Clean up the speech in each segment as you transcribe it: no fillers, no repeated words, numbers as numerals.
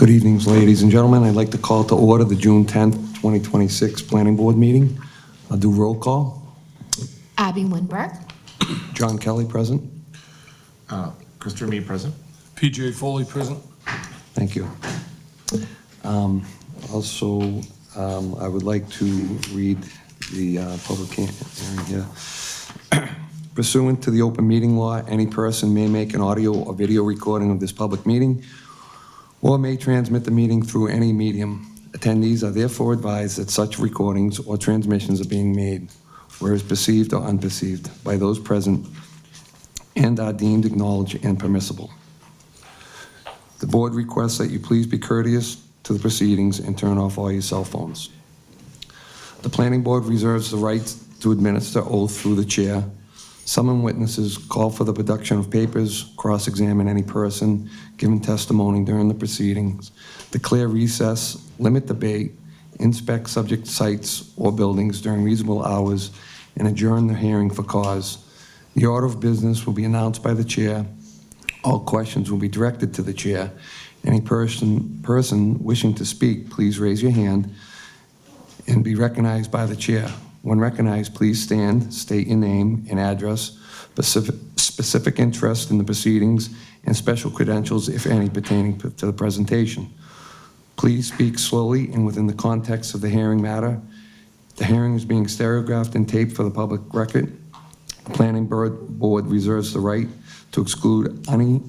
Good evening, ladies and gentlemen. I'd like to call to order the June 10th, 2026 Planning Board meeting. I'll do roll call. Abby Winberg. John Kelly, present. Christopher Meade, present. PJ Foley, present. Thank you. Also, I would like to read the public hearing here. Pursuant to the open meeting law, any person may make an audio or video recording of this public meeting or may transmit the meeting through any medium. Attendees are therefore advised that such recordings or transmissions are being made, whereas perceived or unperceived, by those present and are deemed acknowledged and permissible. The board requests that you please be courteous to the proceedings and turn off all your cell phones. The planning board reserves the right to administer oath through the chair, summon witnesses, call for the production of papers, cross-examine any person giving testimony during the proceedings, declare recess, limit debate, inspect subject sites or buildings during reasonable hours, and adjourn the hearing for cause. The order of business will be announced by the chair. All questions will be directed to the chair. Any person wishing to speak, please raise your hand and be recognized by the chair. When recognized, please stand, state your name and address, specific interest in the proceedings, and special credentials, if any, pertaining to the presentation. Please speak slowly and within the context of the hearing matter. The hearing is being stereographed and taped for the public record. The planning board reserves the right to exclude any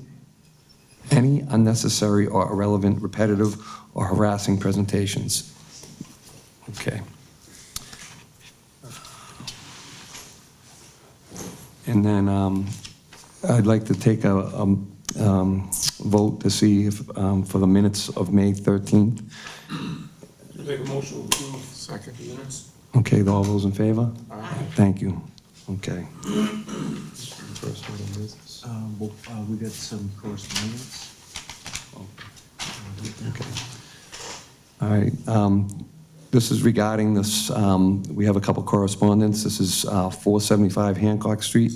unnecessary or irrelevant, repetitive, or harassing presentations. Okay. And then I'd like to take a vote to see if, for the minutes of May 13th. Make a motion to approve. Second. The minutes. Okay, all those in favor? Aye. Thank you. Okay. First order of business. We got some correspondence. Okay. All right. This is regarding this, we have a couple correspondence. This is 475 Hancock Street,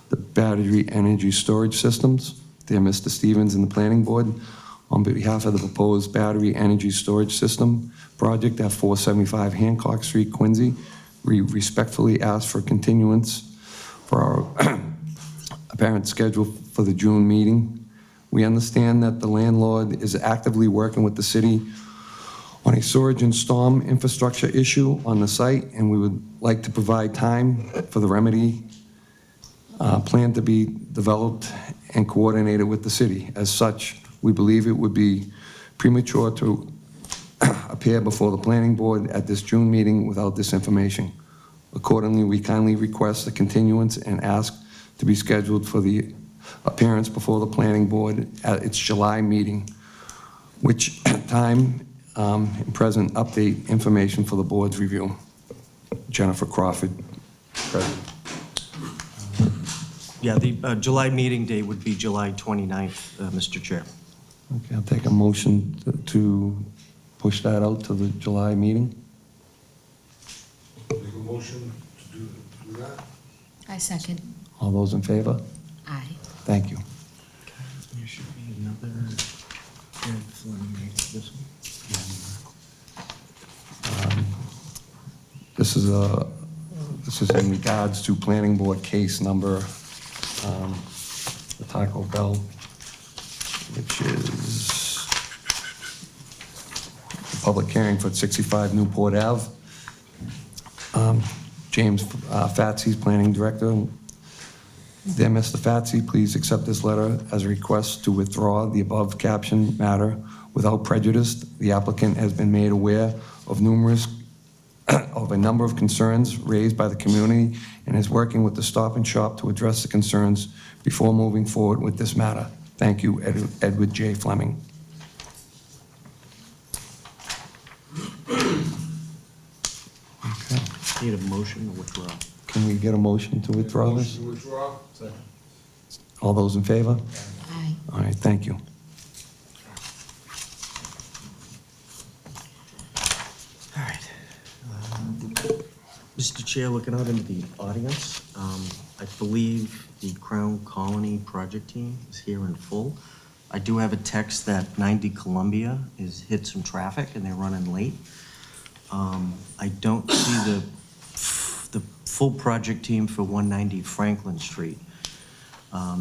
the battery energy storage systems. Dear Mr. Stevens and the Planning Board, on behalf of the proposed battery energy storage system project at 475 Hancock Street, Quincy, we respectfully ask for continuance for our apparent schedule for the June meeting. We understand that the landlord is actively working with the city on a surge and storm infrastructure issue on the site, and we would like to provide time for the remedy plan to be developed and coordinated with the city. As such, we believe it would be premature to appear before the planning board at this June meeting without this information. Accordingly, we kindly request a continuance and ask to be scheduled for the appearance before the planning board at its July meeting, which time and present update information for the board's review. Jennifer Crawford, present. Yeah, the July meeting date would be July 29th, Mr. Chair. Okay, I'll take a motion to push that out to the July meeting. Make a motion to do that. I second. All those in favor? Aye. Thank you. There should be another Ed Fleming, this one. This is in regards to planning board case number, the Taco Bell, which is the public hearing for 65 Newport Ave. James Fatsey, planning director. Dear Mr. Fatsey, please accept this letter as a request to withdraw the above captioned matter without prejudice. The applicant has been made aware of a number of concerns raised by the community and is working with the Stop and Shop to address the concerns before moving forward with this matter. Thank you, Edward J. Fleming. Okay. Need a motion to withdraw. Can we get a motion to withdraw this? Motion to withdraw. Second. All those in favor? Aye. All right, thank you. All right. Mr. Chair, looking out into the audience, I believe the Crown Colony project team is here in full. I do have a text that 90 Columbia is hit some traffic and they're running late. I don't see the full project team for 190 Franklin Street.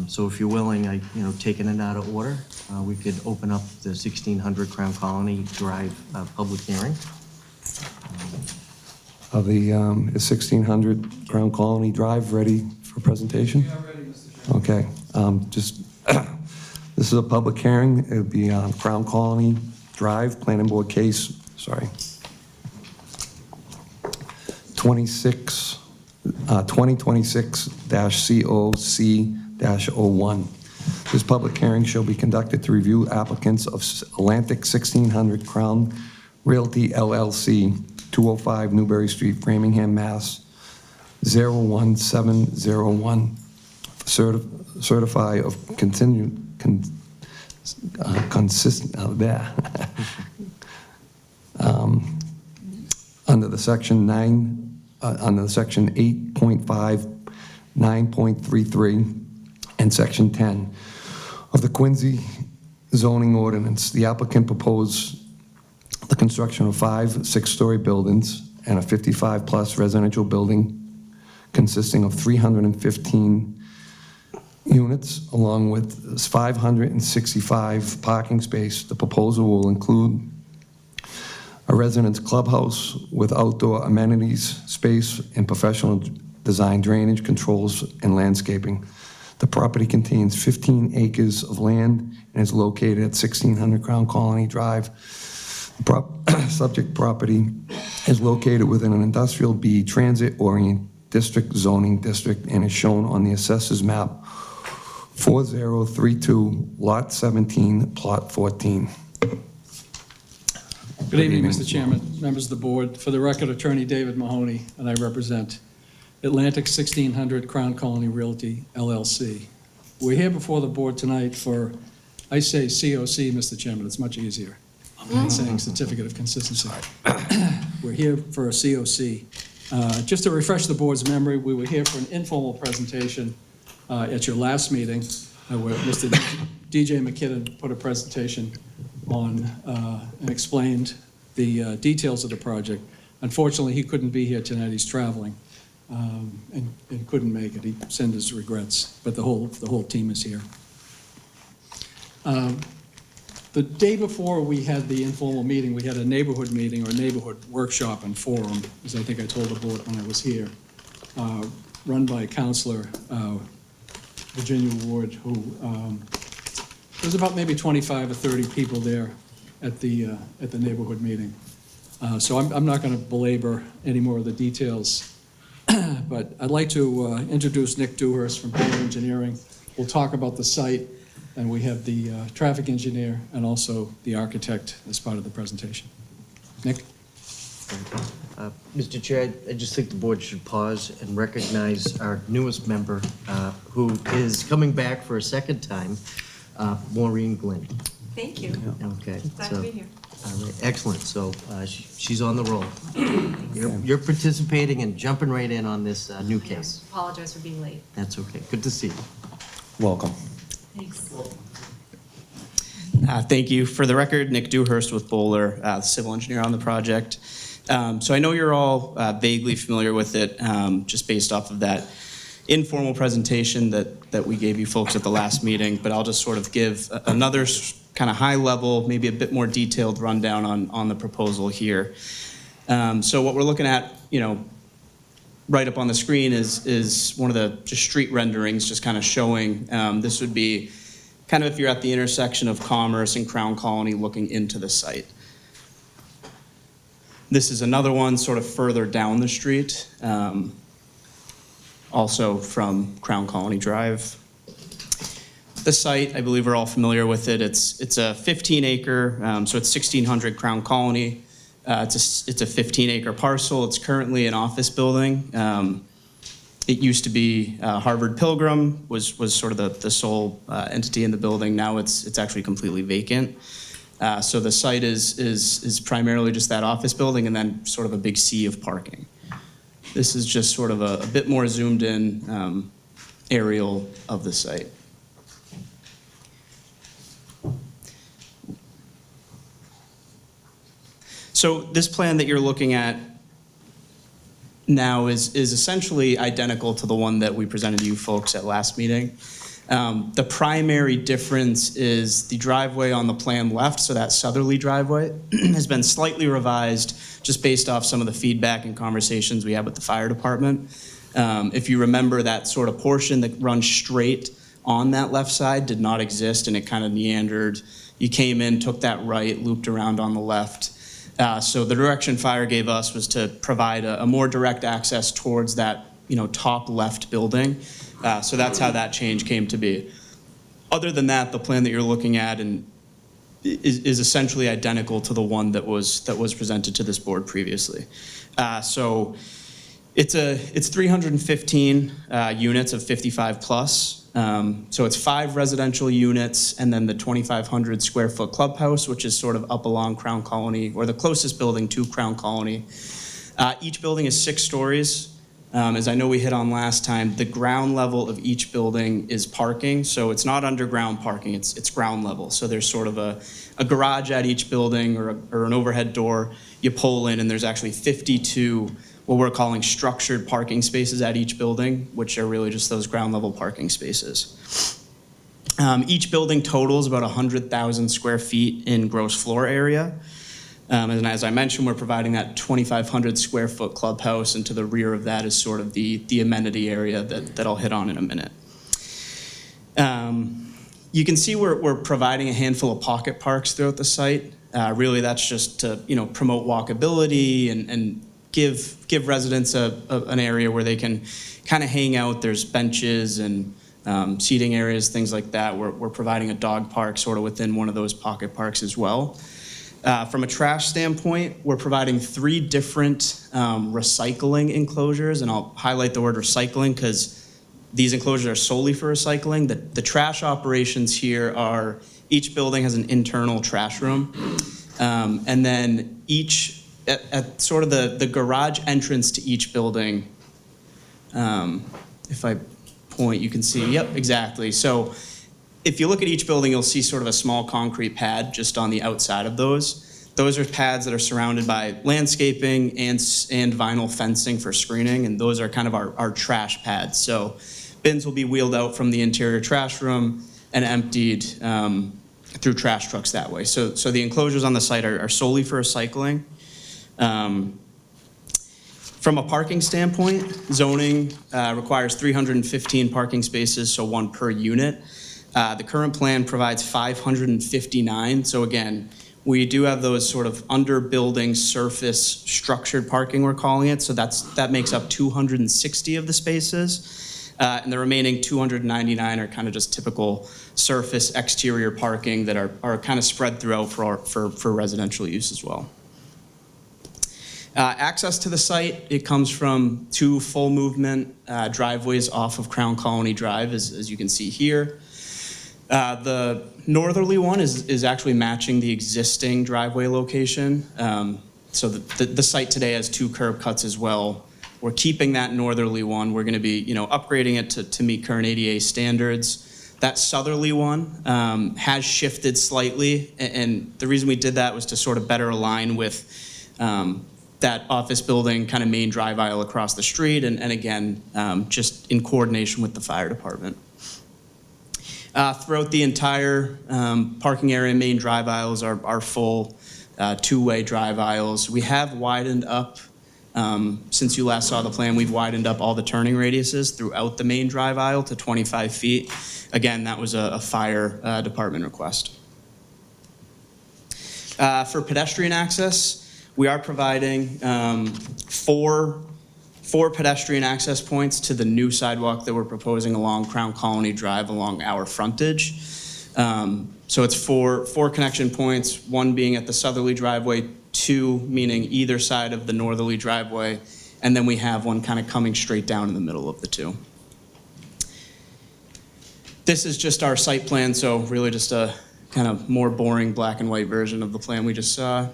So if you're willing, taking it out of order, we could open up the 1600 Crown Colony Drive public hearing. Are the, is 1600 Crown Colony Drive ready for presentation? Yeah, ready, Mr. Chairman. Okay, this is a public hearing. It would be on Crown Colony Drive, Planning Board case, 2026-COC-01. This public hearing shall be conducted to review applicants of Atlantic 1600 Crown Realty LLC, 205 Newbury Street, Framingham, Mass. 01701, certify of under the section 8.5, 9.33, and section 10 of the Quincy zoning ordinance. The applicant proposed the construction of 5 6-story buildings and a 55-plus residential building consisting of 315 units, along with 565 parking space. The proposal will include a residence clubhouse with outdoor amenities, space, and professional design drainage controls and landscaping. The property contains 15 acres of land and is located at 1600 Crown Colony Drive. The subject property is located within an industrial B transit-oriented district zoning district and is shown on the assessors map 4032, lot 17, plot 14. Good evening, Mr. Chairman, members of the board. For the record, Attorney David Mahoney, and I represent Atlantic 1600 Crown Colony Realty, LLC. We're here before the board tonight for, I say COC, Mr. Chairman, it's much easier than saying Certificate of Consistency. We're here for a COC. Just to refresh the board's memory, we were here for an informal presentation at your last meeting where Mr. DJ McKinnon put a presentation on and explained the details of the project. Unfortunately, he couldn't be here tonight. He's traveling and couldn't make it. He sent his regrets, but the whole team is here. The day before we had the informal meeting, we had a neighborhood meeting or neighborhood workshop and forum, as I think I told the board when I was here, run by Counselor Virginia Ward, who there was about maybe 25 or 30 people there at the neighborhood meeting. So I'm not going to belabor any more of the details, but I'd like to introduce Nick Dewhurst from Baylor Engineering. We'll talk about the site, and we have the traffic engineer and also the architect as part of the presentation. Nick? Mr. Chair, I just think the board should pause and recognize our newest member, who is coming back for a second time, Maureen Glynn. Thank you. Okay. Glad so- to be here. All right, excellent. So she's on the roll. You're participating and jumping right in on this new case. Apologize for being late. That's okay. Good to see you. Welcome. Thanks. Thank you. For the record, Nick Dewhurst with Bowler, the civil engineer on the project. So I know you're all vaguely familiar with it, just based off of that informal presentation that we gave you folks at the last meeting, but I'll just sort of give another kind of high level, maybe a bit more detailed rundown on the proposal here. So what we're looking at, right up on the screen is one of the just street renderings, just kind of showing, this would be kind of if you're at the intersection of Commerce and Crown Colony looking into the site. This is another one sort of further down the street, also from Crown Colony Drive. The site, I believe we're all familiar with it. It's a 15-acre, so it's 1600 Crown Colony. It's a 15-acre parcel. It's currently an office building. It used to be Harvard Pilgrim was sort of the sole entity in the building. Now it's actually completely vacant. So the site is primarily just that office building and then sort of a big sea of parking. This is just sort of a bit more zoomed in aerial of the site. So this plan that you're looking at now is essentially identical to the one that we presented to you folks at last meeting. The primary difference is the driveway on the plan left, so that southerly driveway, has been slightly revised just based off some of the feedback and conversations we had with the fire department. If you remember, that sort of portion that runs straight on that left side did not exist, and it kind of meandered. You came in, took that right, looped around on the left. So the direction fire gave us was to provide a more direct access towards that, top left building. So that's how that change came to be. Other than that, the plan that you're looking at is essentially identical to the one that was presented to this board previously. So it's 315 units of 55 plus. So it's 5 residential units and then the 2,500 square foot clubhouse, which is sort of up along Crown Colony, or the closest building to Crown Colony. Each building is 6 stories. As I know we hit on last time, the ground level of each building is parking, so it's not underground parking, it's ground level. So there's sort of a garage at each building or an overhead door. You pull in and there's actually 52 what we're calling structured parking spaces at each building, which are really just those ground level parking spaces. Each building totals about 100,000 square feet in gross floor area. And as I mentioned, we're providing that 2,500 square foot clubhouse, and to the rear of that is sort of the amenity area that I'll hit on in a minute. You can see we're providing a handful of pocket parks throughout the site. Really, that's just to promote walkability and give residents an area where they can kind of hang out. There's benches and seating areas, things like that. We're providing a dog park sort of within one of those pocket parks as well. From a trash standpoint, we're providing 3 different recycling enclosures, and I'll highlight the word recycling because these enclosures are solely for recycling. The trash operations here are, each building has an internal trash room, and then at sort of the garage entrance to each building, if I point, you can see, yep, exactly. So if you look at each building, you'll see sort of a small concrete pad just on the outside of those. Those are pads that are surrounded by landscaping and vinyl fencing for screening, and those are kind of our trash pads. So bins will be wheeled out from the interior trash room and emptied through trash trucks that way. So the enclosures on the site are solely for recycling. From a parking standpoint, zoning requires 315 parking spaces, so 1 per unit. The current plan provides 559. So again, we do have those sort of under building surface structured parking, we're calling it. So that makes up 260 of the spaces. And the remaining 299 are kind of just typical surface exterior parking that are kind of spread throughout for residential use as well. Access to the site, it comes from 2 full movement driveways off of Crown Colony Drive, as you can see here. The northerly one is actually matching the existing driveway location. So the site today has 2 curb cuts as well. We're keeping that northerly one. We're going to be, upgrading it to meet current ADA standards. That southerly one has shifted slightly, and the reason we did that was to sort of better align with that office building kind of main drive aisle across the street, and again, just in coordination with the fire department. Throughout the entire parking area, main drive aisles are full 2-way drive aisles. We have widened up, since you last saw the plan, we've widened up all the turning radiuses throughout the main drive aisle to 25 feet. Again, that was a fire department request. For pedestrian access, we are providing 4 pedestrian access points to the new sidewalk that we're proposing along Crown Colony Drive along our frontage. So it's 4 connection points, 1 being at the southerly driveway, 2 meaning either side of the northerly driveway, and then we have 1 kind of coming straight down in the middle of the 2. This is just our site plan, so really just a kind of more boring black and white version of the plan we just saw.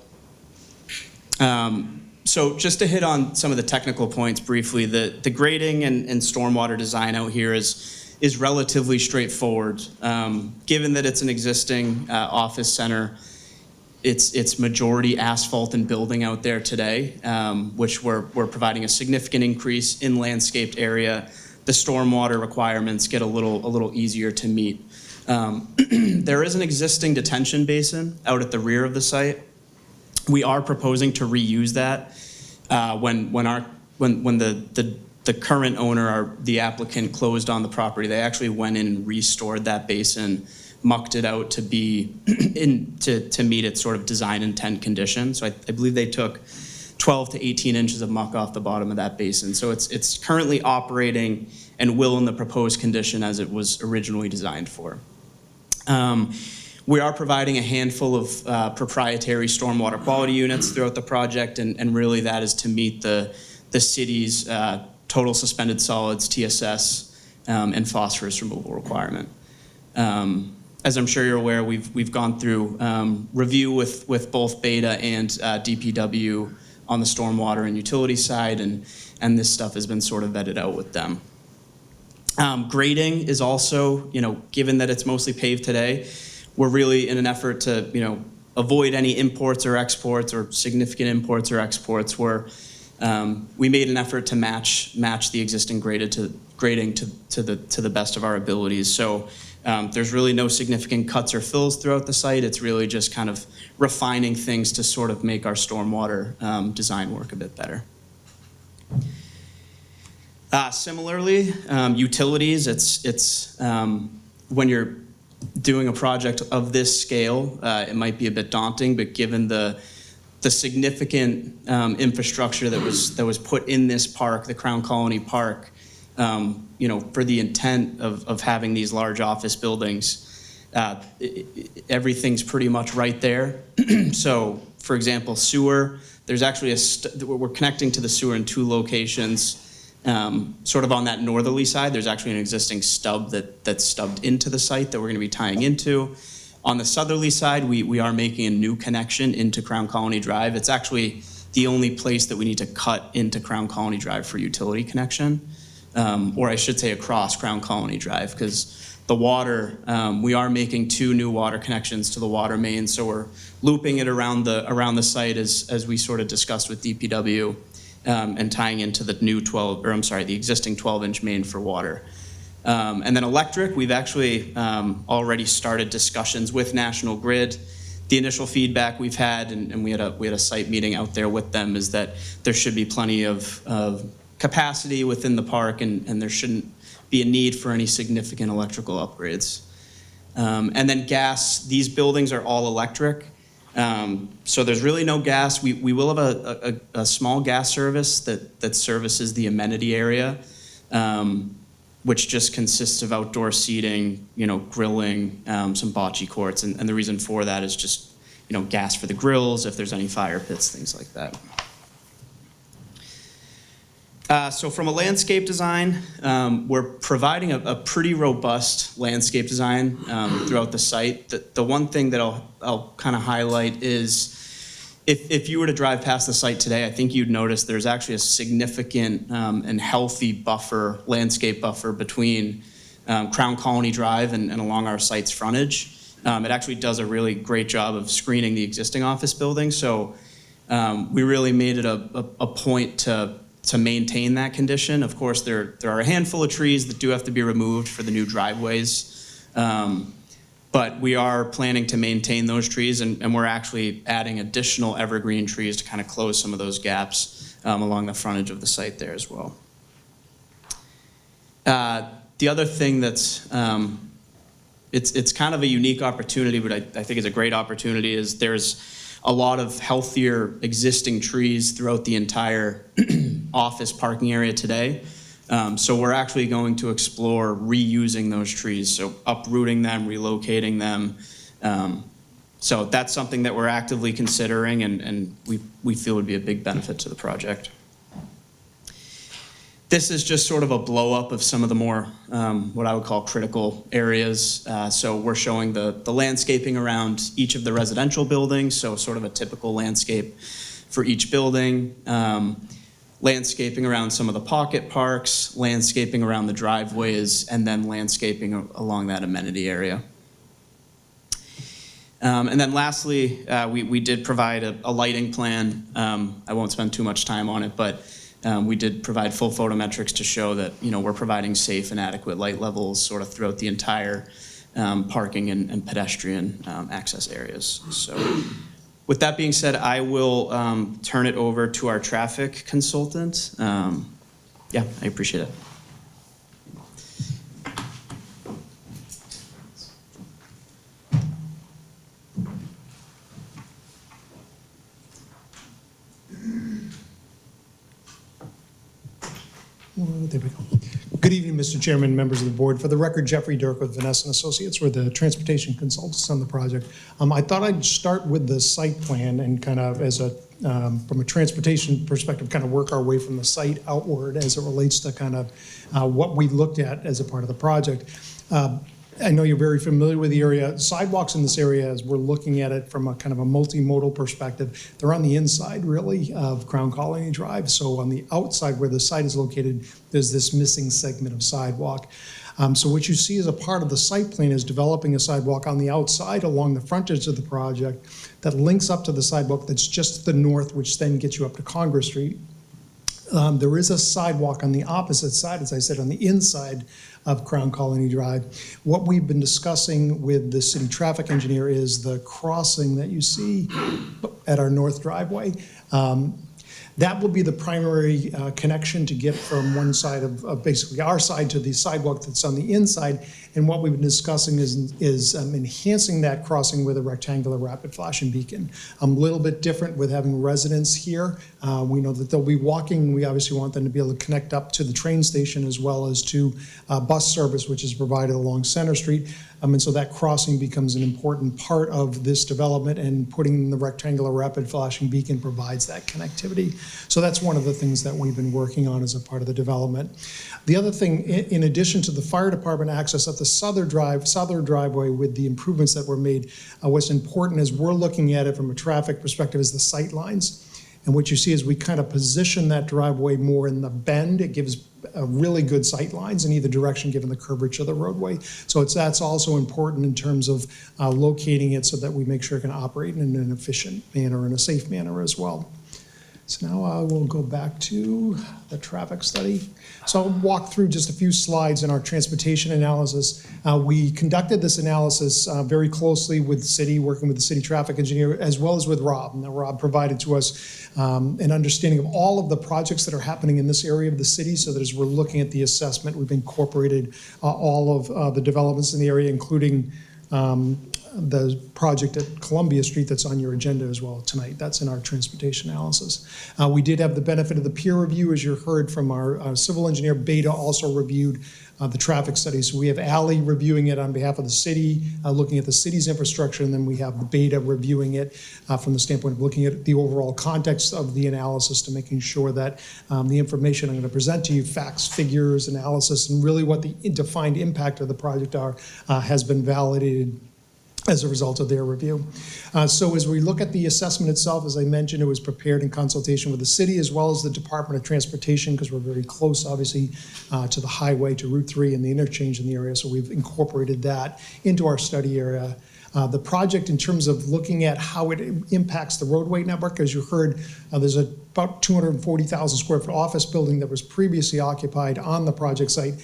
So just to hit on some of the technical points briefly, the grading and stormwater design out here is relatively straightforward. Given that it's an existing office center, it's majority asphalt and building out there today, which we're providing a significant increase in landscaped area. The stormwater requirements get a little easier to meet. There is an existing detention basin out at the rear of the site. We are proposing to reuse that when the current owner, or the applicant, closed on the property. They actually went in and restored that basin, mucked it out to be to meet its sort of design intent condition. So I believe they took 12 to 18 inches of muck off the bottom of that basin. So it's currently operating and will in the proposed condition as it was originally designed for. We are providing a handful of proprietary stormwater quality units throughout the project, and really that is to meet the city's total suspended solids, TSS, and phosphorus removal requirement. As I'm sure you're aware, we've gone through review with both Beta and DPW on the stormwater and utility side, and this stuff has been sort of vetted out with them. Grading is also, given that it's mostly paved today, we're really in an effort to, avoid any imports or exports or significant imports or exports. We made an effort to match the existing grading to the best of our abilities. So there's really no significant cuts or fills throughout the site. It's really just kind of refining things to sort of make our stormwater design work a bit better. Similarly, utilities, it's when you're doing a project of this scale, it might be a bit daunting, but given the significant infrastructure that was put in this park, the Crown Colony Park, for the intent of having these large office buildings, everything's pretty much right there. So, for example, sewer, there's actually we're connecting to the sewer in 2 locations. Sort of on that northerly side, there's actually an existing stub that's stubbed into the site that we're going to be tying into. On the southerly side, we are making a new connection into Crown Colony Drive. It's actually the only place that we need to cut into Crown Colony Drive for utility connection, or I should say across Crown Colony Drive, because the water, we are making 2 new water connections to the water main, so we're looping it around the site as we sort of discussed with DPW. And tying into the the existing 12-inch main for water. And then electric, we've actually already started discussions with National Grid. The initial feedback we've had, and we had a site meeting out there with them, is that there should be plenty of capacity within the park, and there shouldn't be a need for any significant electrical upgrades. And then gas, these buildings are all electric. So there's really no gas. We will have a small gas service that services the amenity area, which just consists of outdoor seating, grilling, some bocce courts. And the reason for that is just, gas for the grills, if there's any fire pits, things like that. So from a landscape design, we're providing a pretty robust landscape design throughout the site. The one thing that I'll kind of highlight is if you were to drive past the site today, I think you'd notice there's actually a significant and healthy landscape buffer between Crown Colony Drive and along our site's frontage. It actually does a really great job of screening the existing office building. So we really made it a point to maintain that condition. Of course, there are a handful of trees that do have to be removed for the new driveways, but we are planning to maintain those trees, and we're actually adding additional evergreen trees to kind of close some of those gaps along the frontage of the site there as well. The other thing that's, it's kind of a unique opportunity, but I think it's a great opportunity, is there's a lot of healthier existing trees throughout the entire office parking area today. So we're actually going to explore reusing those trees, so uprooting them, relocating them. So that's something that we're actively considering, and we feel would be a big benefit to the project. This is just sort of a blow up of some of the more, what I would call critical areas. So we're showing the landscaping around each of the residential buildings, so sort of a typical landscape for each building. Landscaping around some of the pocket parks, landscaping around the driveways, and then landscaping along that amenity area. And then lastly, we did provide a lighting plan. I won't spend too much time on it, but we did provide full photometrics to show that, we're providing safe and adequate light levels sort of throughout the entire parking and pedestrian access areas. So with that being said, I will turn it over to our traffic consultant. Yeah, I appreciate it. There we go. Good evening, Mr. Chairman, members of the board. For the record, Jeffrey Dirk with Vanessa and Associates. We're the transportation consultants on the project. I thought I'd start with the site plan and kind of from a transportation perspective, kind of work our way from the site outward as it relates to kind of what we looked at as a part of the project. I know you're very familiar with the area. Sidewalks in this area, as we're looking at it from a kind of a multimodal perspective, they're on the inside, really, of Crown Colony Drive. So on the outside where the site is located, there's this missing segment of sidewalk. So what you see as a part of the site plan is developing a sidewalk on the outside along the frontage of the project that links up to the sidewalk that's just to the north, which then gets you up to Congress Street. There is a sidewalk on the opposite side, as I said, on the inside of Crown Colony Drive. What we've been discussing with the city traffic engineer is the crossing that you see at our north driveway. That will be the primary connection to get from one side of basically our side to the sidewalk that's on the inside. And what we've been discussing is enhancing that crossing with a rectangular rapid flashing beacon. A little bit different with having residents here. We know that they'll be walking. We obviously want them to be able to connect up to the train station as well as to bus service, which is provided along Center Street. And so that crossing becomes an important part of this development, and putting the rectangular rapid flashing beacon provides that connectivity. So that's one of the things that we've been working on as a part of the development. The other thing, in addition to the fire department access at the southern driveway with the improvements that were made, what's important is we're looking at it from a traffic perspective is the sight lines. And what you see is we kind of position that driveway more in the bend. It gives really good sight lines in either direction given the curvature of the roadway. So that's also important in terms of locating it so that we make sure it can operate in an efficient manner and a safe manner as well. So now I will go back to the traffic study. So I'll walk through just a few slides in our transportation analysis. We conducted this analysis very closely with the city, working with the city traffic engineer, as well as with Rob. Now, Rob provided to us an understanding of all of the projects that are happening in this area of the city, so that as we're looking at the assessment, we've incorporated all of the developments in the area, including the project at Columbia Street that's on your agenda as well tonight. That's in our transportation analysis. We did have the benefit of the peer review, as you heard from our civil engineer. Beta also reviewed the traffic study. So we have Ally reviewing it on behalf of the city, looking at the city's infrastructure, and then we have the Beta reviewing it from the standpoint of looking at the overall context of the analysis to making sure that the information I'm going to present to you, facts, figures, analysis, and really what the defined impact of the project are, has been validated as a result of their review. So as we look at the assessment itself, as I mentioned, it was prepared in consultation with the city as well as the Department of Transportation, because we're very close, obviously, to the highway, to Route 3 and the interchange in the area. So we've incorporated that into our study area. The project, in terms of looking at how it impacts the roadway network, as you heard, there's about 240,000 square foot office building that was previously occupied on the project site.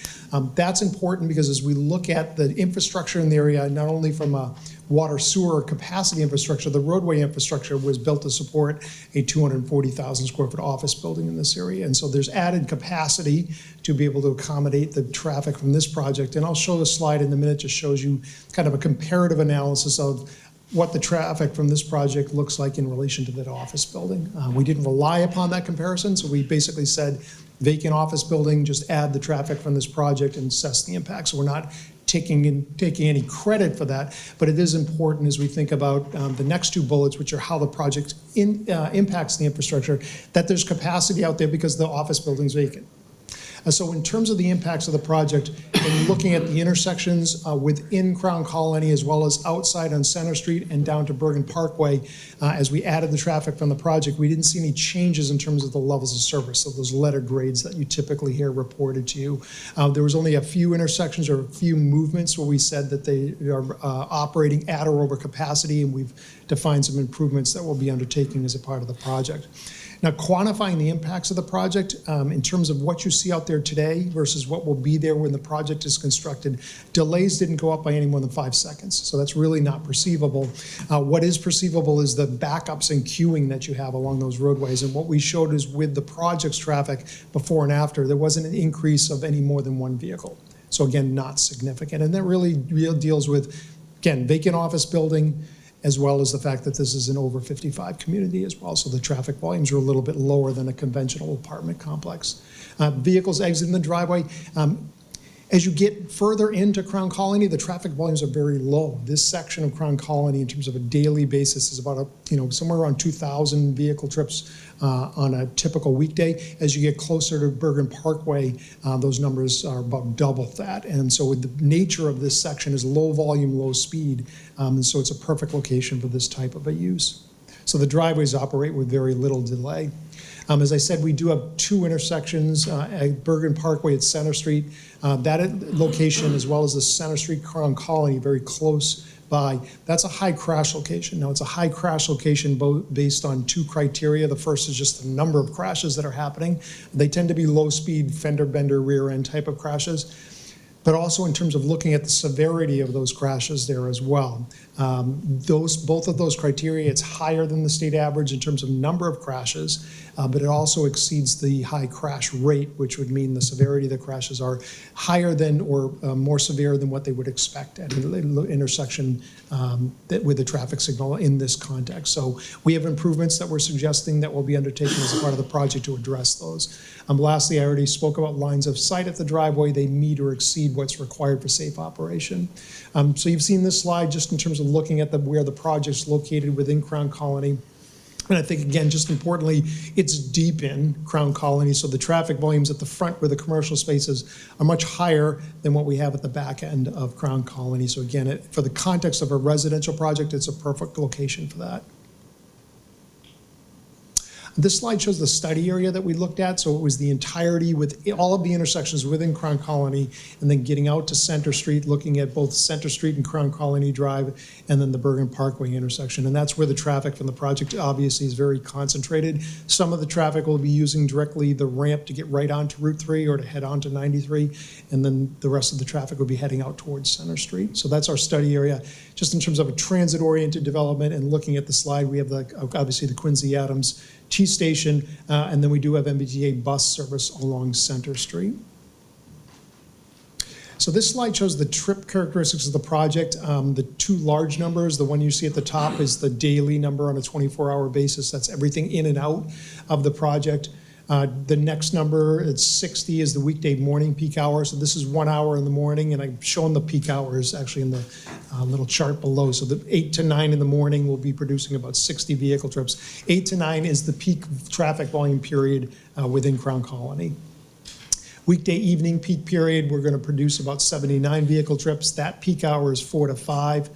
That's important because as we look at the infrastructure in the area, not only from a water sewer capacity infrastructure, the roadway infrastructure was built to support a 240,000 square foot office building in this area. And so there's added capacity to be able to accommodate the traffic from this project. And I'll show a slide in a minute, just shows you kind of a comparative analysis of what the traffic from this project looks like in relation to that office building. We didn't rely upon that comparison, so we basically said vacant office building, just add the traffic from this project and assess the impact. So we're not taking any credit for that, but it is important as we think about the next two bullets, which are how the project impacts the infrastructure, that there's capacity out there because the office building's vacant. So in terms of the impacts of the project, and looking at the intersections within Crown Colony as well as outside on Center Street and down to Bergen Parkway, as we added the traffic from the project, we didn't see any changes in terms of the levels of service, so those letter grades that you typically hear reported to you. There was only a few intersections or a few movements where we said that they are operating at or over capacity, and we've defined some improvements that we'll be undertaking as a part of the project. Now, quantifying the impacts of the project in terms of what you see out there today versus what will be there when the project is constructed, delays didn't go up by any more than 5 seconds, so that's really not perceivable. What is perceivable is the backups and queuing that you have along those roadways, and what we showed is with the project's traffic before and after, there wasn't an increase of any more than one vehicle. So again, not significant, and that really deals with, again, vacant office building, as well as the fact that this is an over 55 community as well, so the traffic volumes are a little bit lower than a conventional apartment complex. Vehicles exiting the driveway. As you get further into Crown Colony, the traffic volumes are very low. This section of Crown Colony, in terms of a daily basis, is about somewhere around 2,000 vehicle trips on a typical weekday. As you get closer to Bergen Parkway, those numbers are about double that. And so with the nature of this section is low volume, low speed, and so it's a perfect location for this type of a use. So the driveways operate with very little delay. As I said, we do have two intersections at Bergen Parkway at Center Street. That location, as well as the Center Street Crown Colony, very close by, that's a high crash location. Now, it's a high crash location based on two criteria. The first is just the number of crashes that are happening. They tend to be low-speed, fender bender, rear end type of crashes, but also in terms of looking at the severity of those crashes there as well. Both of those criteria, it's higher than the state average in terms of number of crashes, but it also exceeds the high crash rate, which would mean the severity of the crashes are higher than or more severe than what they would expect at an intersection with the traffic signal in this context. So we have improvements that we're suggesting that will be undertaken as a part of the project to address those. Lastly, I already spoke about lines of sight at the driveway. They meet or exceed what's required for safe operation. So you've seen this slide just in terms of looking at where the project's located within Crown Colony. And I think, again, just importantly, it's deep in Crown Colony, so the traffic volumes at the front where the commercial spaces are much higher than what we have at the back end of Crown Colony. So again, for the context of a residential project, it's a perfect location for that. This slide shows the study area that we looked at, so it was the entirety with all of the intersections within Crown Colony, and then getting out to Center Street, looking at both Center Street and Crown Colony Drive, and then the Bergen Parkway intersection. And that's where the traffic from the project obviously is very concentrated. Some of the traffic will be using directly the ramp to get right onto Route 3 or to head onto 93, and then the rest of the traffic will be heading out towards Center Street. So that's our study area. Just in terms of a transit-oriented development and looking at the slide, we have obviously the Quincy Adams T station, and then we do have MBTA bus service along Center Street. So this slide shows the trip characteristics of the project. The two large numbers, the one you see at the top is the daily number on a 24-hour basis. That's everything in and out of the project. The next number, it's 60, is the weekday morning peak hour. So this is 1 hour in the morning, and I've shown the peak hours actually in the little chart below. So the 8 to 9 in the morning, we'll be producing about 60 vehicle trips. 8 to 9 is the peak traffic volume period within Crown Colony. Weekday evening peak period, we're going to produce about 79 vehicle trips. That peak hour is 4 to 5.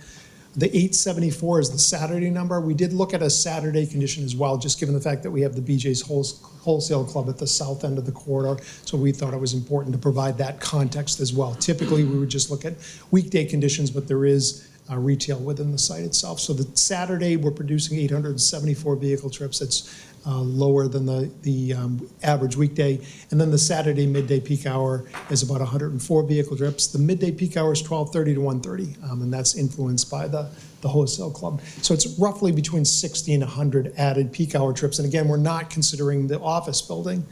The 874 is the Saturday number. We did look at a Saturday condition as well, just given the fact that we have the BJ's Wholesale Club at the south end of the corridor. So we thought it was important to provide that context as well. Typically, we would just look at weekday conditions, but there is retail within the site itself. So the Saturday, we're producing 874 vehicle trips. It's lower than the average weekday. And then the Saturday midday peak hour is about 104 vehicle trips. The midday peak hour is 12:30 to 1:30, and that's influenced by the wholesale club. So it's roughly between 60 and 100 added peak hour trips. And again, we're not considering the office building.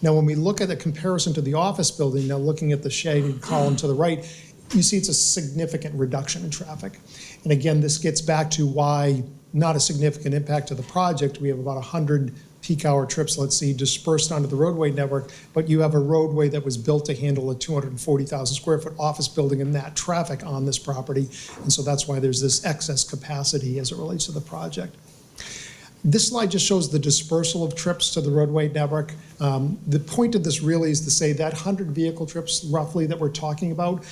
Now, when we look at the comparison to the office building, now looking at the shaded column to the right, you see it's a significant reduction in traffic. And again, this gets back to why not a significant impact to the project. We have about 100 peak hour trips, let's see, dispersed onto the roadway network, but you have a roadway that was built to handle a 240,000 square foot office building and that traffic on this property. And so that's why there's this excess capacity as it relates to the project. This slide just shows the dispersal of trips to the roadway network. The point of this really is to say that 100 vehicle trips roughly that we're talking about,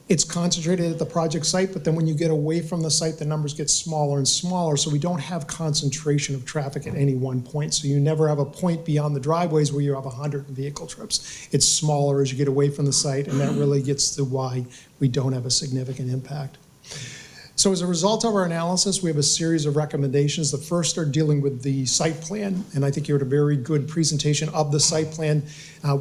it's concentrated at the project site, but then when you get away from the site, the numbers get smaller and smaller, so we don't have concentration of traffic at any one point. So you never have a point beyond the driveways where you have 100 vehicle trips. It's smaller as you get away from the site, and that really gets to why we don't have a significant impact. So as a result of our analysis, we have a series of recommendations. The first are dealing with the site plan, and I think you had a very good presentation of the site plan.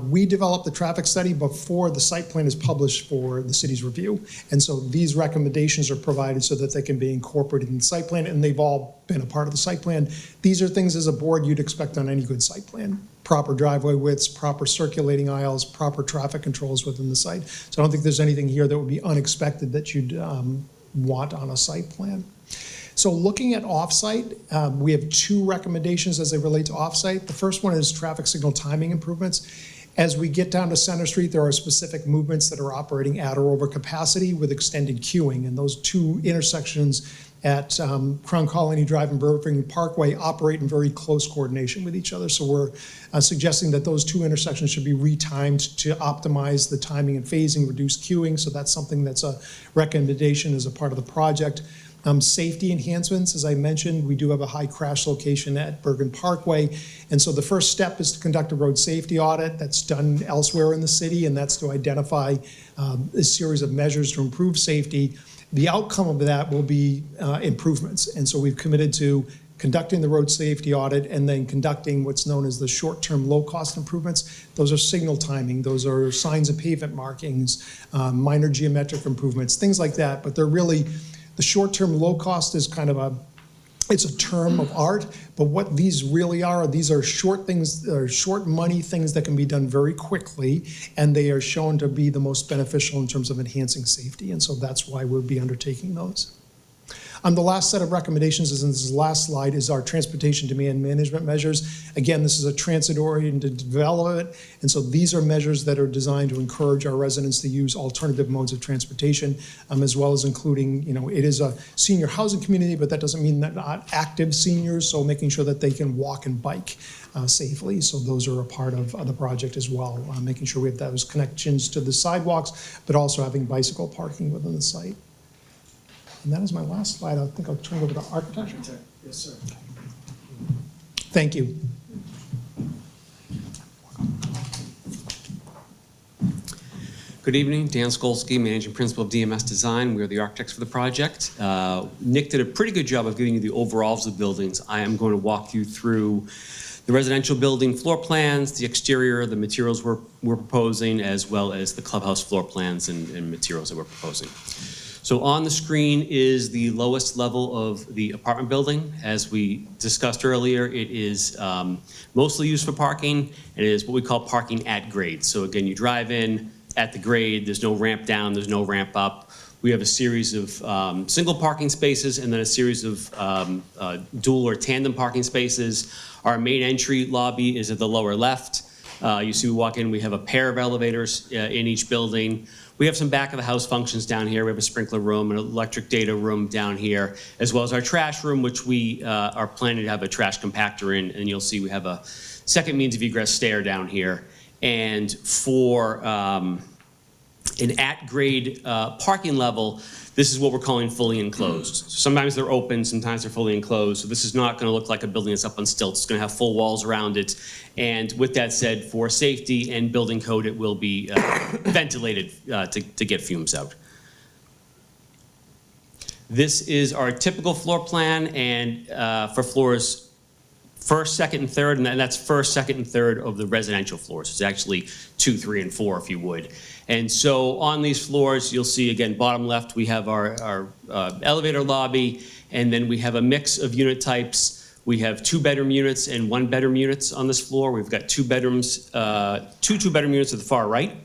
We developed the traffic study before the site plan is published for the city's review. And so these recommendations are provided so that they can be incorporated in the site plan, and they've all been a part of the site plan. These are things as a board you'd expect on any good site plan. Proper driveway widths, proper circulating aisles, proper traffic controls within the site. So I don't think there's anything here that would be unexpected that you'd want on a site plan. So looking at offsite, we have two recommendations as they relate to offsite. The first one is traffic signal timing improvements. As we get down to Center Street, there are specific movements that are operating at or over capacity with extended queuing, and those two intersections at Crown Colony Drive and Burbank Parkway operate in very close coordination with each other. So we're suggesting that those two intersections should be retimed to optimize the timing and phasing, reduce queuing. So that's something that's a recommendation as a part of the project. Safety enhancements, as I mentioned, we do have a high crash location at Bergen Parkway. And so the first step is to conduct a road safety audit that's done elsewhere in the city, and that's to identify a series of measures to improve safety. The outcome of that will be improvements. And so we've committed to conducting the road safety audit and then conducting what's known as the short-term low-cost improvements. Those are signal timing, those are signs and pavement markings, minor geometric improvements, things like that. But they're really, the short-term low-cost is kind of it's a term of art, but what these really are, these are short things, short money things that can be done very quickly, and they are shown to be the most beneficial in terms of enhancing safety, and so that's why we'll be undertaking those. The last set of recommendations is in this last slide is our transportation demand management measures. Again, this is a transit-oriented development, and so these are measures that are designed to encourage our residents to use alternative modes of transportation, as well as including, it is a senior housing community, but that doesn't mean that not active seniors, so making sure that they can walk and bike safely. So those are a part of the project as well, making sure we have those connections to the sidewalks, but also having bicycle parking within the site. And that is my last slide. I think I'll turn it over to architecture. Yes, sir. Thank you. Good evening, Dan Skolsky, Managing Principal of DMS Design. We are the architects for the project. Nick did a pretty good job of giving you the overalls of buildings. I am going to walk you through the residential building floor plans, the exterior, the materials we're proposing, as well as the clubhouse floor plans and materials that we're proposing. So on the screen is the lowest level of the apartment building. As we discussed earlier, it is mostly used for parking. It is what we call parking at grade. So again, you drive in at the grade, there's no ramp down, there's no ramp up. We have a series of single parking spaces and then a series of dual or tandem parking spaces. Our main entry lobby is at the lower left. You see we walk in, we have a pair of elevators in each building. We have some back of the house functions down here. We have a sprinkler room, an electric data room down here, as well as our trash room, which we are planning to have a trash compactor in, and you'll see we have a second means of egress stair down here. And for an at-grade parking level, this is what we're calling fully enclosed. So sometimes they're open, sometimes they're fully enclosed. So this is not gonna look like a building that's up on stilts. It's gonna have full walls around it. And with that said, for safety and building code, it will be ventilated to get fumes out. This is our typical floor plan, and for floors first, second, and third, and that's first, second, and third of the residential floors. It's actually 2, 3, and 4, if you would. And so on these floors, you'll see, again, bottom left, we have our elevator lobby, and then we have a mix of unit types. We have 2-bedroom units and 1-bedroom units on this floor. We've got 2 bedrooms, 2 2-bedroom units at the far right,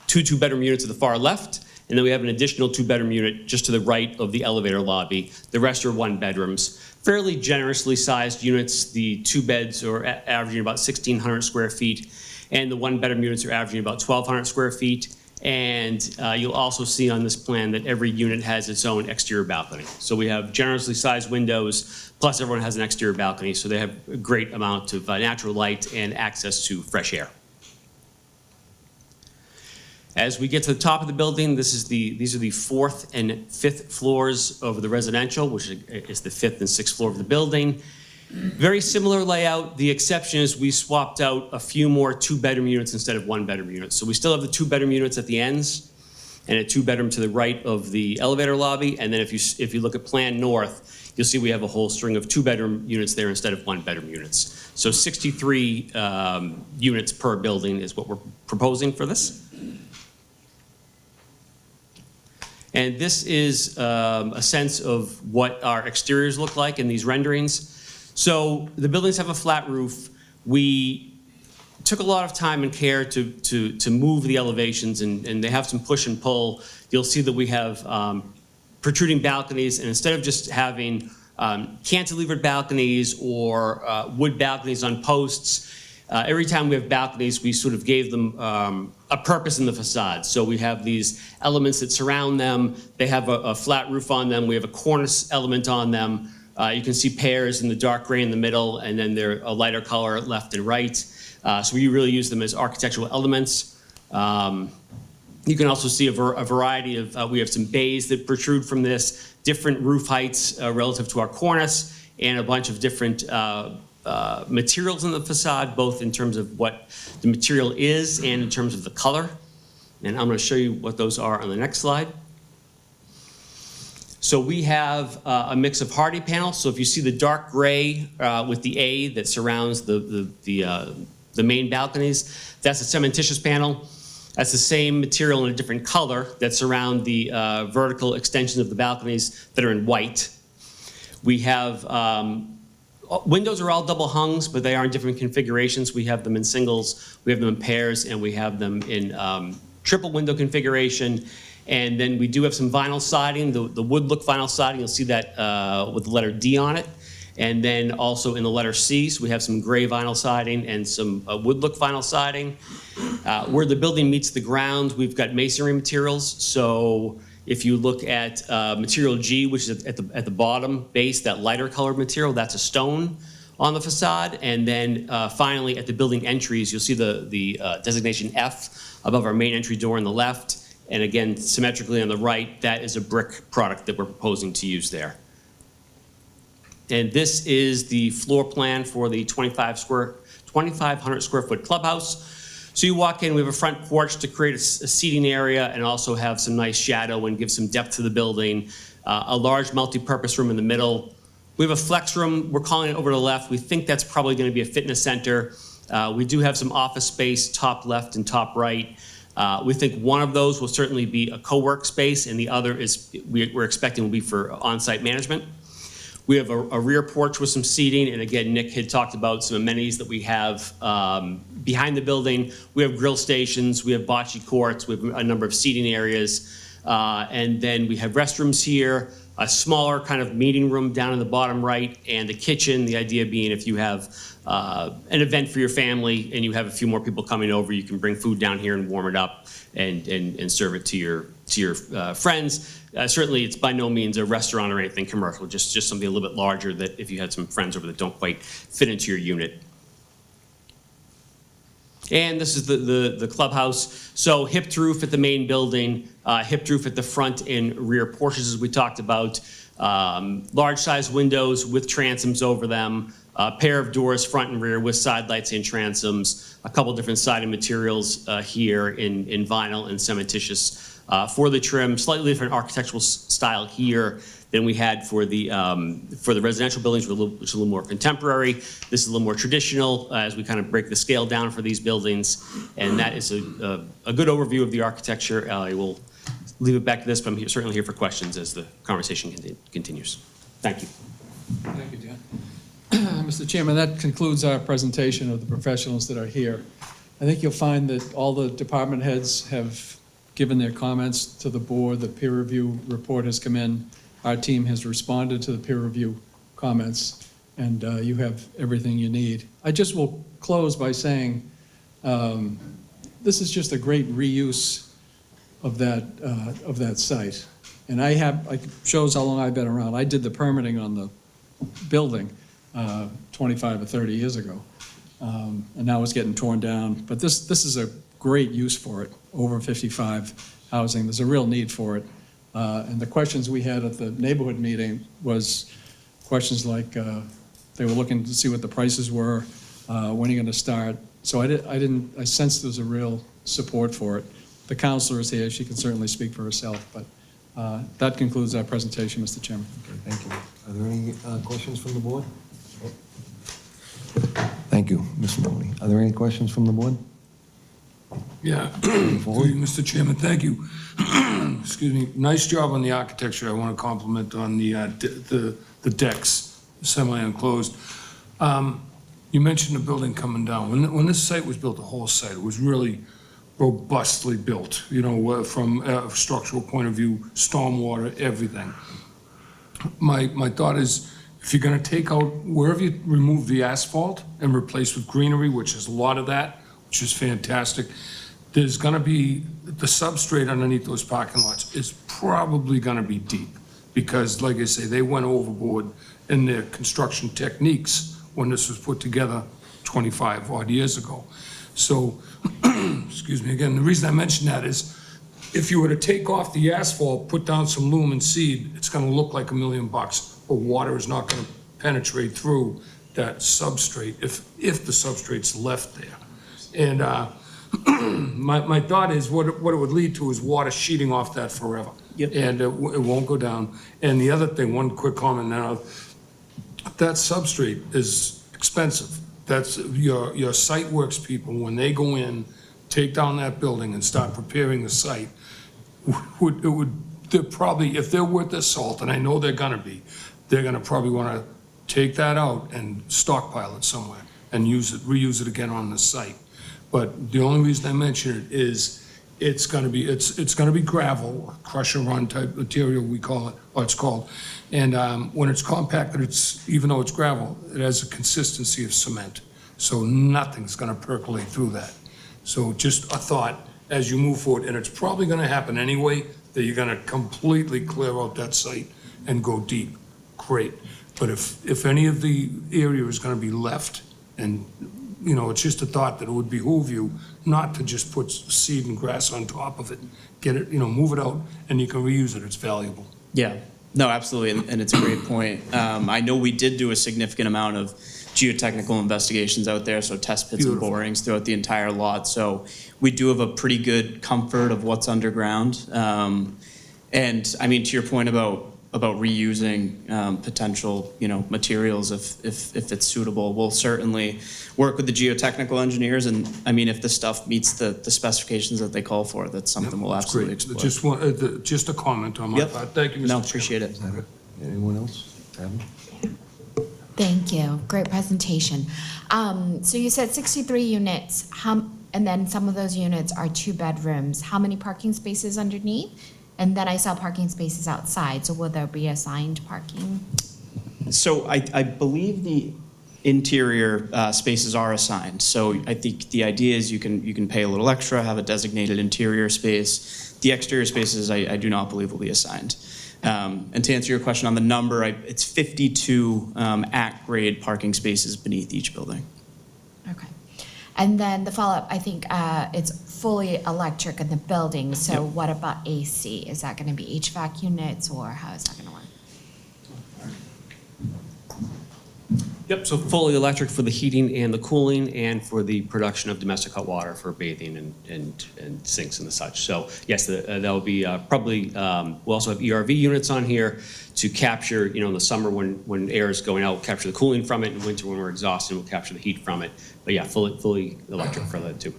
2 2-bedroom units at the far left, and then we have an additional 2-bedroom unit just to the right of the elevator lobby. The rest are 1-bedrooms. Fairly generously sized units. The 2 beds are averaging about 1,600 square feet, and the 1-bedroom units are averaging about 1,200 square feet. And you'll also see on this plan that every unit has its own exterior balcony. So we have generously sized windows, plus everyone has an exterior balcony, so they have a great amount of natural light and access to fresh air. As we get to the top of the building, these are the 4th and 5th floors of the residential, which is the 5th and 6th floor of the building. Very similar layout. The exception is we swapped out a few more 2-bedroom units instead of 1-bedroom units. So we still have the 2-bedroom units at the ends and a 2-bedroom to the right of the elevator lobby. And then if you look at Plan North, you'll see we have a whole string of 2-bedroom units there instead of 1-bedroom units. So 63 units per building is what we're proposing for this. And this is a sense of what our exteriors look like in these renderings. So the buildings have a flat roof. We took a lot of time and care to move the elevations, and they have some push and pull. You'll see that we have protruding balconies, and instead of just having cantilevered balconies or wood balconies on posts, every time we have balconies, we sort of gave them a purpose in the facade. So we have these elements that surround them. They have a flat roof on them. We have a cornice element on them. You can see pears in the dark gray in the middle, and then they're a lighter color left and right. So we really use them as architectural elements. You can also see a variety of, we have some bays that protrude from this, different roof heights relative to our cornice, and a bunch of different materials in the facade, both in terms of what the material is and in terms of the color. And I'm going to show you what those are on the next slide. So we have a mix of hardy panels. So if you see the dark gray with the A that surrounds the main balconies, that's a cementitious panel. That's the same material in a different color that surround the vertical extensions of the balconies that are in white. We have windows are all double hungs, but they are in different configurations. We have them in singles, we have them in pairs, and we have them in triple window configuration. And then we do have some vinyl siding, the wood look vinyl siding. You'll see that with the letter D on it. And then also in the letter C, so we have some gray vinyl siding and some wood look vinyl siding. Where the building meets the ground, we've got masonry materials. So if you look at material G, which is at the bottom base, that lighter colored material, that's a stone on the facade. And then finally at the building entries, you'll see the designation F above our main entry door on the left. And again, symmetrically on the right, that is a brick product that we're proposing to use there. And this is the floor plan for the 2,500 square foot clubhouse. So you walk in, we have a front porch to create a seating area and also have some nice shadow and give some depth to the building. A large multi-purpose room in the middle. We have a flex room, we're calling it over to the left. We think that's probably going to be a fitness center. We do have some office space, top left and top right. We think one of those will certainly be a co-work space, and the other is we're expecting will be for on-site management. We have a rear porch with some seating, and again, Nick had talked about some amenities that we have behind the building. We have grill stations, we have bocce courts, we have a number of seating areas, and then we have restrooms here, a smaller kind of meeting room down in the bottom right, and a kitchen. The idea being if you have an event for your family and you have a few more people coming over, you can bring food down here and warm it up and serve it to your friends. Certainly, it's by no means a restaurant or anything commercial, just something a little bit larger that if you had some friends over that don't quite fit into your unit. And this is the clubhouse. So hipped roof at the main building, hipped roof at the front and rear porches as we talked about, large size windows with transoms over them, a pair of doors front and rear with side lights and transoms, a couple different siding materials here in vinyl and cementitious for the trim, slightly different architectural style here than we had for the residential buildings, which are a little more contemporary. This is a little more traditional as we kind of break the scale down for these buildings. And that is a good overview of the architecture. I will leave it back to this, but I'm certainly here for questions as the conversation continues. Thank you. Thank you, Dan. Mr. Chairman, that concludes our presentation of the professionals that are here. I think you'll find that all the department heads have given their comments to the board. The peer review report has come in. Our team has responded to the peer review comments, and you have everything you need. I just will close by saying this is just a great reuse of that site. And shows how long I've been around. I did the permitting on the building 25 or 30 years ago. And now it's getting torn down. But this is a great use for it, over 55 housing. There's a real need for it. And the questions we had at the neighborhood meeting was questions like, they were looking to see what the prices were, when are you gonna start? So I sensed there's a real support for it. The counselor is here, she can certainly speak for herself, but that concludes our presentation, Mr. Chairman. Okay, thank you. Are there any questions from the board? Thank you, Mr. Mahoney. Are there any questions from the board? Yeah, through you, Mr. Chairman, thank you. Excuse me, nice job on the architecture. I want to compliment on the decks, semi-enclosed. You mentioned the building coming down. When this site was built, the whole site, it was really robustly built, you know, from a structural point of view, stormwater, everything. My thought is, if you're gonna take out, wherever you remove the asphalt and replace with greenery, which is a lot of that, which is fantastic, there's gonna be, the substrate underneath those parking lots is probably gonna be deep. Because, like I say, they went overboard in their construction techniques when this was put together 25 odd years ago. So, excuse me, again, the reason I mention that is, if you were to take off the asphalt, put down some lumen seed, it's gonna look like $1 million, but water is not gonna penetrate through that substrate if the substrate's left there. And my thought is, what it would lead to is water sheeting off that forever. Yep. And it won't go down. And the other thing, one quick comment now, that substrate is expensive. That's your site works people, when they go in, take down that building and start preparing the site, they're probably, if they're worth their salt, and I know they're gonna be, they're gonna probably wanna take that out and stockpile it somewhere and reuse it again on the site. But the only reason I mention it is it's gonna be gravel, crusher run type material, we call it, or it's called. And when it's compacted, even though it's gravel, it has a consistency of cement. So nothing's gonna percolate through that. So just a thought as you move forward, and it's probably gonna happen anyway, that you're gonna completely clear out that site and go deep. Great. But if any of the area is gonna be left, and you know, it's just a thought that it would behoove you not to just put seed and grass on top of it. Get it, you know, move it out, and you can reuse it. It's valuable. Yeah, no, absolutely, and it's a great point. I know we did do a significant amount of geotechnical investigations out there, so test pits and Beautiful. borings throughout the entire lot. So we do have a pretty good comfort of what's underground. And I mean, to your point about reusing potential, you know, materials if it's suitable, we'll certainly work with the geotechnical engineers. And I mean, if the stuff meets the specifications that they call for, that's something we'll That's absolutely great. explore. Just a comment on my Yep. part. Thank you, Mr. No, Chairman. appreciate it. Is that it? Anyone else? Adam? Thank you. Great presentation. So you said 63 units, and then some of those units are 2 bedrooms. How many parking spaces underneath? And then I saw parking spaces outside, so will there be assigned parking? So I believe the interior spaces are assigned. So I think the idea is you can pay a little extra, have a designated interior space. The exterior spaces I do not believe will be assigned. And to answer your question on the number, it's 52 at-grade parking spaces beneath each building. Okay. And then the follow-up, I think it's fully electric in the building, so Yep. what about AC? Is that going to be HVAC units, or how is that going to work? Yep, so fully electric for the heating and the cooling and for the production of domestic hot water for bathing and sinks and the such. So yes, that'll be probably, we'll also have ERV units on here to capture, you know, in the summer when air is going out, we'll capture the cooling from it. In winter when we're exhausted, we'll capture the heat from it. But yeah, fully electric for that too.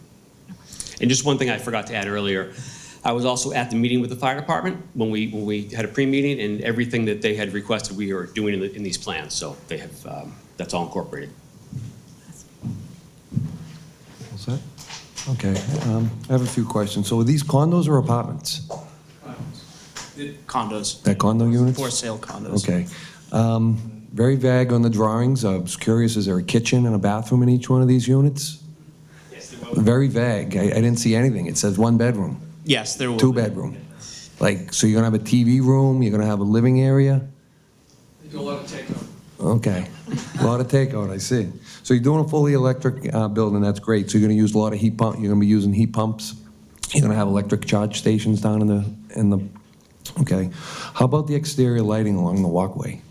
And just one thing I forgot to add earlier, I was also at the meeting with the fire department when we had a pre-meeting, and everything that they had requested we are doing in these plans. So they have, that's all incorporated. All set? Okay, I have a few questions. So are these condos or apartments? Condos, They're condo units? for sale condos. Okay. Very vague on the drawings. I was curious, is there a kitchen and a bathroom in each one of these units? Yes, there will. Very vague. I didn't see anything. It says 1 bedroom. Yes, there will. Two-bedroom? Like, so you're gonna have a TV room, you're gonna have a living area? They do a lot of takeout. Okay, a lot of takeout, I see. So you're doing a fully electric building, that's great. So you're gonna use a lot of heat pump, you're gonna be using heat pumps? You're gonna have electric charge stations down in the, okay. How about the exterior lighting along the walkway?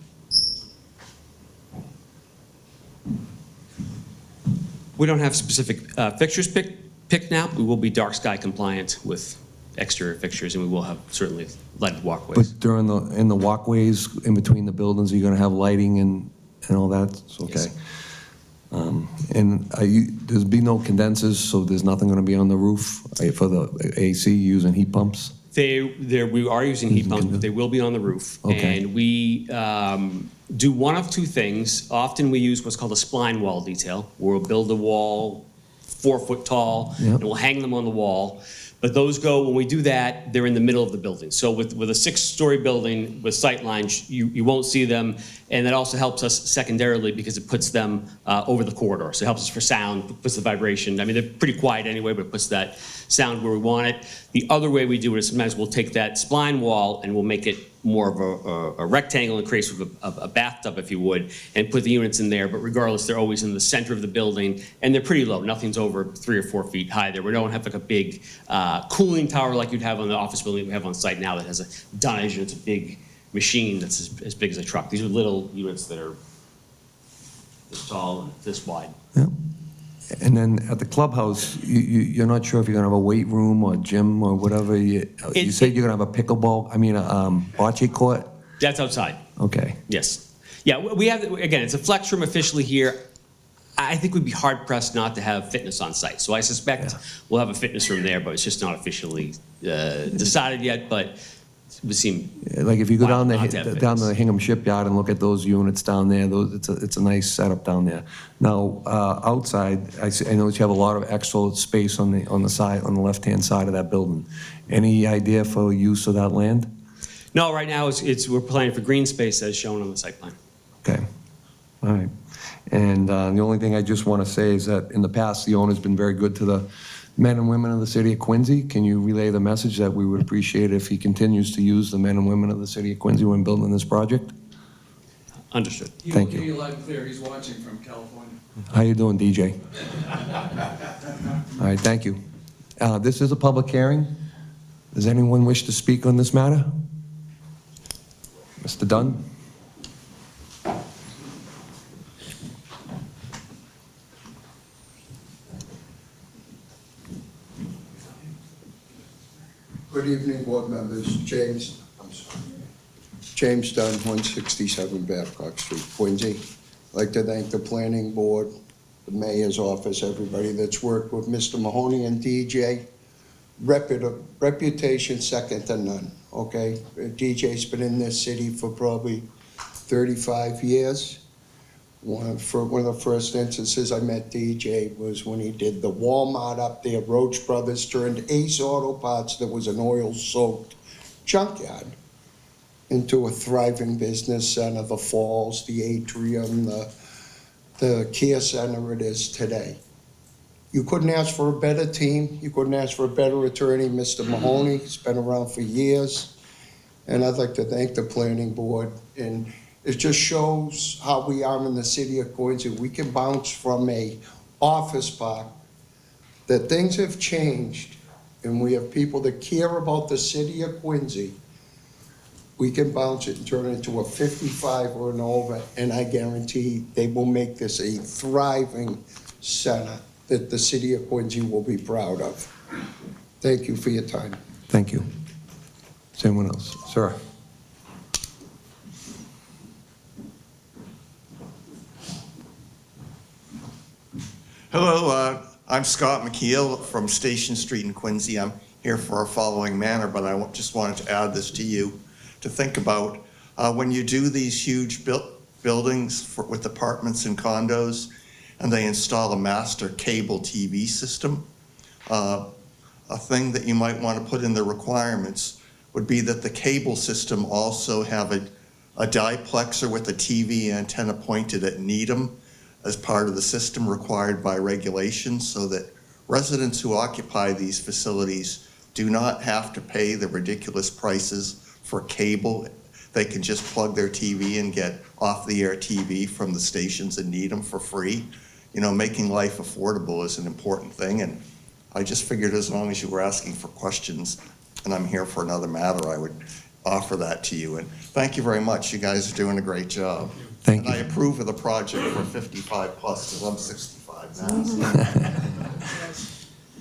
We don't have specific fixtures picked now. We will be dark sky compliant with exterior fixtures, and we will have certainly lighted walkways. But in the walkways, in between the buildings, you're gonna have lighting and all that? It's okay. Yes. And there's be no condensers, so there's nothing gonna be on the roof for the AC using heat pumps? We are using heat pumps, but they will be on the roof. Okay. And we do one of two things. Often we use what's called a spline wall detail, where we'll build a wall 4 foot tall, Yep. and we'll hang them on the wall. But those go, when we do that, they're in the middle of the building. So with a 6-story building with sight lines, you won't see them. And that also helps us secondarily because it puts them over the corridor. So it helps us for sound, puts the vibration. I mean, they're pretty quiet anyway, but it puts that sound where we want it. The other way we do it is sometimes we'll take that spline wall and we'll make it more of a rectangle and create sort of a bathtub, if you would, and put the units in there. But regardless, they're always in the center of the building, and they're pretty low. Nothing's over 3 or 4 feet high there. We don't have like a big cooling tower like you'd have on the office building we have on site now that has a dunnage, and it's a big machine that's as big as a truck. These are little units that are this tall and this wide. Yeah. And then at the clubhouse, you're not sure if you're gonna have a weight room or gym or whatever. You said you're gonna have a pickleball, bocce court? That's outside. Okay. Yes. Yeah, we have, again, it's a flex room officially here. I think we'd be hard pressed not to have fitness on site. So I suspect we'll have a fitness room there, but it's just not officially decided yet, but it would seem. Like if you go down Not to have to fitness. the Hingham Shipyard and look at those units down there, it's a nice setup down there. Now, outside, I know that you have a lot of extra space on the side, on the left-hand side of that building. Any idea for use of that land? No, right now we're planning for green space as shown on the site plan. Okay, all right. And the only thing I just want to say is that in the past, the owner's been very good to the men and women of the city of Quincy. Can you relay the message that we would appreciate if he continues to use the men and women of the city of Quincy when building this project? Understood. Thank He'll you. hear you loud and clear. He's watching from California. How you doing, DJ? All right, thank you. This is a public hearing. Does anyone wish to speak on this matter? Mr. Dunn? Good evening, board members. James Dunn, 167 Babcock Street, Quincy. I'd like to thank the planning board, the mayor's office, everybody that's worked with Mr. Mahoney and DJ. Reputation second to none, okay? DJ's been in this city for probably 35 years. One of the first instances I met DJ was when he did the Walmart up there. Roach Brothers turned Ace Auto Parts, that was an oil-soaked junkyard, into a thriving business center, the Falls, the Atrium, the Care Center it is today. You couldn't ask for a better team. You couldn't ask for a better attorney. Mr. Mahoney, he's been around for years. And I'd like to thank the planning board. And it just shows how we are in the city of Quincy. We can bounce from a office park, that things have changed, and we have people that care about the city of Quincy. We can bounce it and turn it into a 55 or an over, and I guarantee they will make this a thriving center that the city of Quincy will be proud of. Thank you for your time. Thank you. Is anyone else? Sir? Hello, I'm Scott McKeel from Station Street in Quincy. I'm here for a following manner, but I just wanted to add this to you to think about. When you do these huge buildings with apartments and condos, and they install a master cable TV system, a thing that you might want to put in the requirements would be that the cable system also have a diplexer with a TV antenna pointed at Needham as part of the system required by regulations, so that residents who occupy these facilities do not have to pay the ridiculous prices for cable. They can just plug their TV and get off-the-air TV from the stations that need them for free. You know, making life affordable is an important thing, and I just figured as long as you were asking for questions, and I'm here for another matter, I would offer that to you. And thank you very much. You guys are doing a great job. Thank And I you. approve of the project for 55 plus, because I'm 65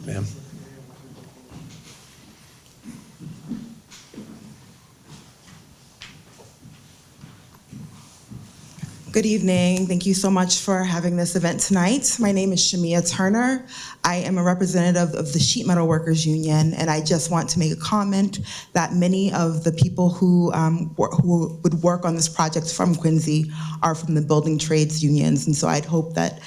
now. Ma'am. Good evening. Thank you so much for having this event tonight. My name is Shamia Turner. I am a representative of the Sheet Metal Workers Union, and I just want to make a comment that many of the people who would work on this project from Quincy are from the building trades unions, and so I'd hope that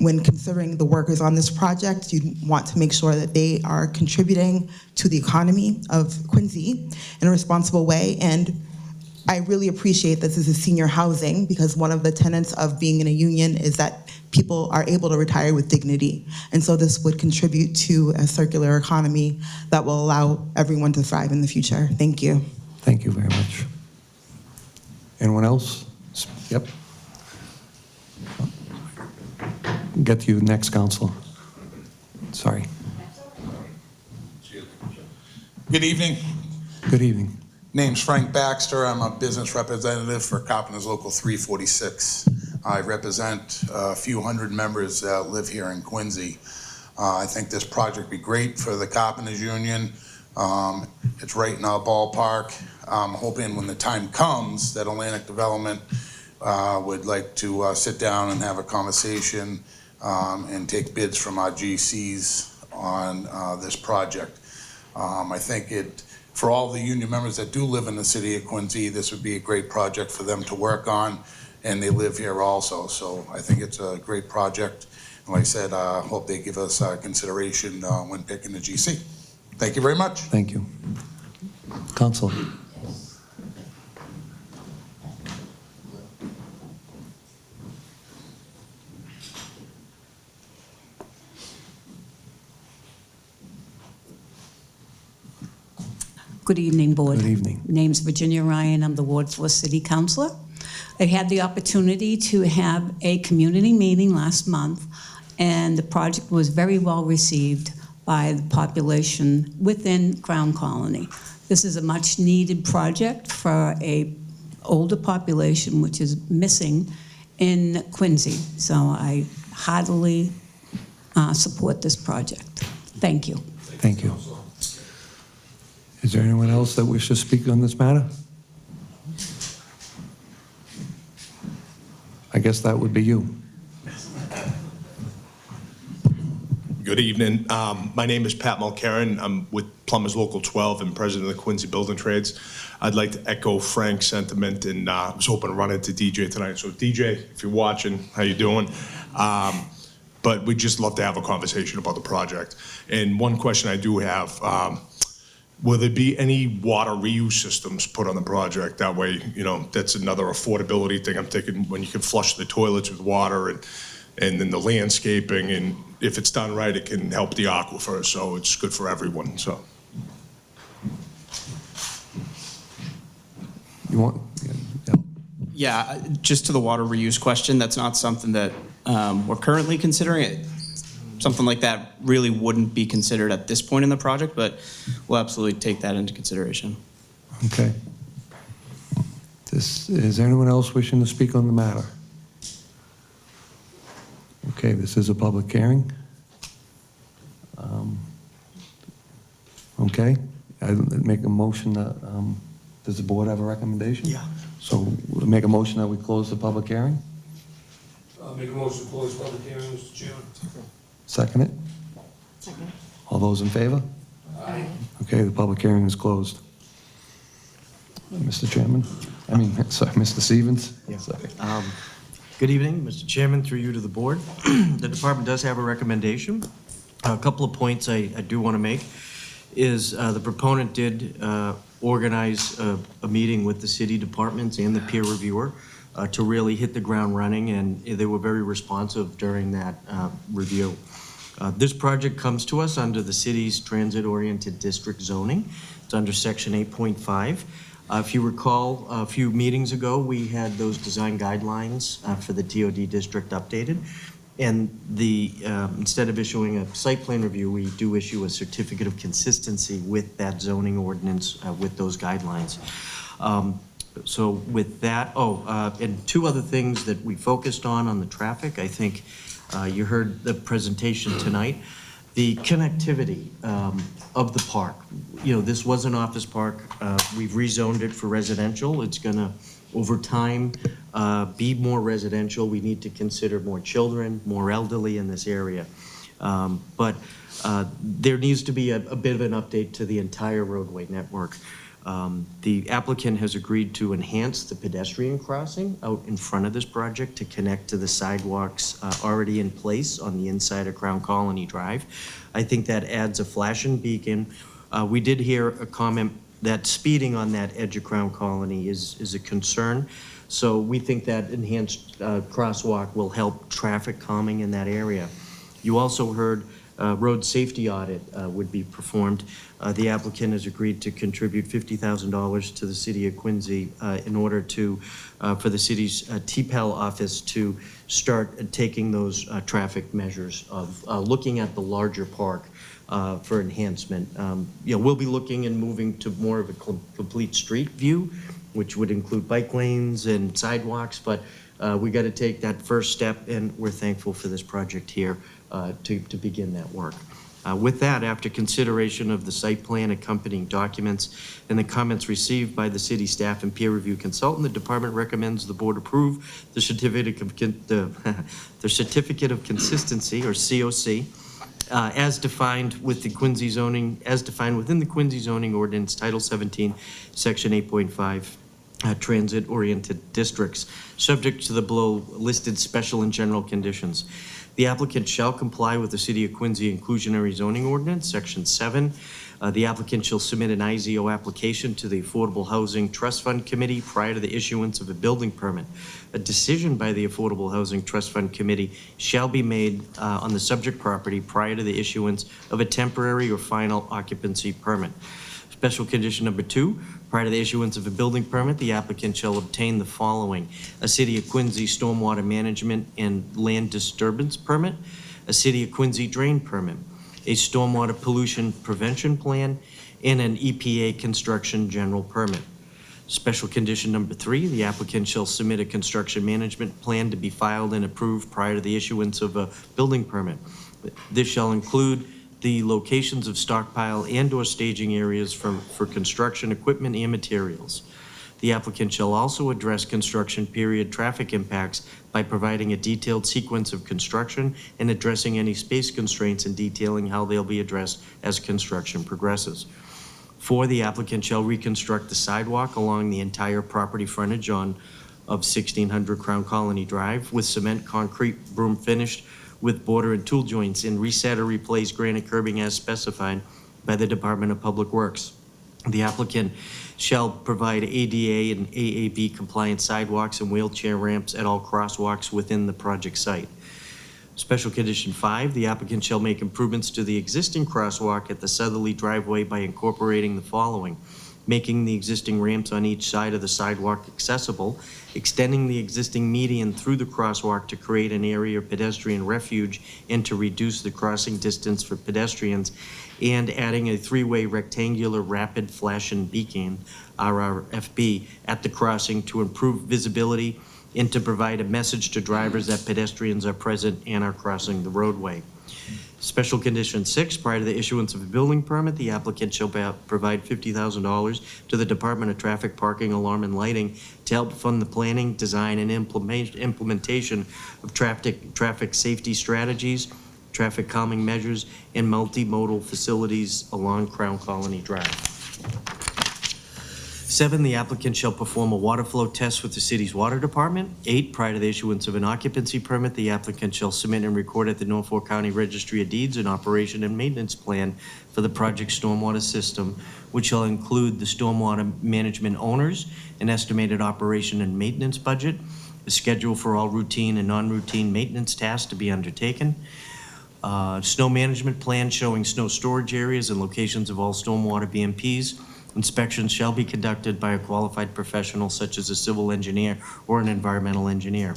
when considering the workers on this project, you want to make sure that they are contributing to the economy of Quincy in a responsible way. And I really appreciate this is a senior housing, because one of the tenets of being in a union is that people are able to retire with dignity. And so this would contribute to a circular economy that will allow everyone to thrive in the future. Thank you. Thank you very much. Anyone else? Yep. Get to you next, Counselor. Sorry. Good evening. Good evening. Name's Frank Baxter. I'm a business representative for Carpenters Local 346. I represent a few hundred members that live here in Quincy. I think this project would be great for the Carpenters Union. It's right in our ballpark. I'm hoping when the time comes that Atlantic Development would like to sit down and have a conversation and take bids from our GCs on this project. I think for all the union members that do live in the city of Quincy, this would be a great project for them to work on, and they live here also. So I think it's a great project. And like I said, I hope they give us consideration when picking the GC. Thank you very much. Thank you. Counselor. Good evening, Board. Good evening. Name's Virginia Ryan. I'm the Ward 4 City Councilor. I had the opportunity to have a community meeting last month, and the project was very well received by the population within Crown Colony. This is a much-needed project for a older population, which is missing in Quincy. So I heartily support this project. Thank you. Thank you. Is there anyone else that wishes to speak on this matter? I guess that would be you. Good evening. My name is Pat Mulcairn. I'm with Plumbers Local 12 and president of the Quincy Building Trades. I'd like to echo Frank's sentiment, and I was hoping to run into DJ tonight. So DJ, if you're watching, how you doing? But we'd just love to have a conversation about the project. And one question I do have, will there be any water reuse systems put on the project? That way, you know, that's another affordability thing. I'm thinking when you can flush the toilets with water and then the landscaping, and if it's done right, it can help the aquifer, so it's good for everyone, so. You want? Yeah, just to the water reuse question, that's not something that we're currently considering. Something like that really wouldn't be considered at this point in the project, but we'll absolutely take that into consideration. Okay. Is anyone else wishing to speak on the matter? Okay, this is a public hearing. Okay, I make a motion that, does the board have a recommendation? Yeah. So we'll make a motion that we close the public hearing? I'll make a motion to close public hearing, Mr. Chairman. Second it? Second. All those in favor? Aye. Okay, the public hearing is closed. Mr. Chairman? Sorry, Mr. Stevens? Sorry. Good evening, Mr. Chairman, through you to the board. The department does have a recommendation. A couple of points I do want to make is the proponent did organize a meeting with the city departments and the peer reviewer to really hit the ground running, and they were very responsive during that review. This project comes to us under the city's transit-oriented district zoning. It's under section 8.5. If you recall, a few meetings ago, we had those design guidelines for the TOD district updated. And instead of issuing a site plan review, we do issue a certificate of consistency with that zoning ordinance, with those guidelines. So with that, and two other things that we focused on the traffic. I think you heard the presentation tonight. The connectivity of the park. You know, this was an office park. We've rezoned it for residential. It's gonna, over time, be more residential. We need to consider more children, more elderly in this area. But there needs to be a bit of an update to the entire roadway network. The applicant has agreed to enhance the pedestrian crossing out in front of this project to connect to the sidewalks already in place on the inside of Crown Colony Drive. I think that adds a flashing beacon. We did hear a comment that speeding on that edge of Crown Colony is a concern. So we think that enhanced crosswalk will help traffic calming in that area. You also heard road safety audit would be performed. The applicant has agreed to contribute $50,000 to the city of Quincy in order to, for the city's TPEL office to start taking those traffic measures of looking at the larger park for enhancement. You know, we'll be looking and moving to more of a complete street view, which would include bike lanes and sidewalks, but we got to take that first step, and we're thankful for this project here to begin that work. With that, after consideration of the site plan, accompanying documents, and the comments received by the city staff and peer review consultant, the department recommends the board approve the certificate of consistency, or COC, as defined with the Quincy zoning, as defined within the Quincy zoning ordinance, Title 17, Section 8.5, transit-oriented districts, subject to the below listed special and general conditions. The applicant shall comply with the City of Quincy inclusionary zoning ordinance, Section 7. The applicant shall submit an IZO application to the Affordable Housing Trust Fund Committee prior to the issuance of a building permit. A decision by the Affordable Housing Trust Fund Committee shall be made on the subject property prior to the issuance of a temporary or final occupancy permit. Special condition number 2, prior to the issuance of a building permit, the applicant shall obtain the following: a City of Quincy stormwater management and land disturbance permit, a City of Quincy drain permit, a stormwater pollution prevention plan, and an EPA construction general permit. Special condition number 3, the applicant shall submit a construction management plan to be filed and approved prior to the issuance of a building permit. This shall include the locations of stockpile and/or staging areas for construction equipment and materials. The applicant shall also address construction period traffic impacts by providing a detailed sequence of construction and addressing any space constraints and detailing how they'll be addressed as construction progresses. 4, the applicant shall reconstruct the sidewalk along the entire property frontage of 1600 Crown Colony Drive with cement, concrete, broom finished, with border and tool joints, and reset or replace granite curbing as specified by the Department of Public Works. The applicant shall provide ADA and AAB compliant sidewalks and wheelchair ramps at all crosswalks within the project site. Special condition 5, the applicant shall make improvements to the existing crosswalk at the southerly driveway by incorporating the following: making the existing ramps on each side of the sidewalk accessible, extending the existing median through the crosswalk to create an area of pedestrian refuge and to reduce the crossing distance for pedestrians, and adding a 3-way rectangular rapid flashing beacon, RRFB, at the crossing to improve visibility and to provide a message to drivers that pedestrians are present and are crossing the roadway. Special condition 6, prior to the issuance of a building permit, the applicant shall provide $50,000 to the Department of Traffic Parking, Alarm, and Lighting to help fund the planning, design, and implementation of traffic safety strategies, traffic calming measures, and multimodal facilities along Crown Colony Drive. 7, the applicant shall perform a water flow test with the city's water department. 8, prior to the issuance of an occupancy permit, the applicant shall submit and record at the Norfolk County Registry of Deeds an operation and maintenance plan for the project stormwater system, which shall include the stormwater management owners, an estimated operation and maintenance budget, a schedule for all routine and non-routine maintenance tasks to be undertaken, Snow management plan showing snow storage areas and locations of all stormwater BMPs. Inspections shall be conducted by a qualified professional such as a civil engineer or an environmental engineer.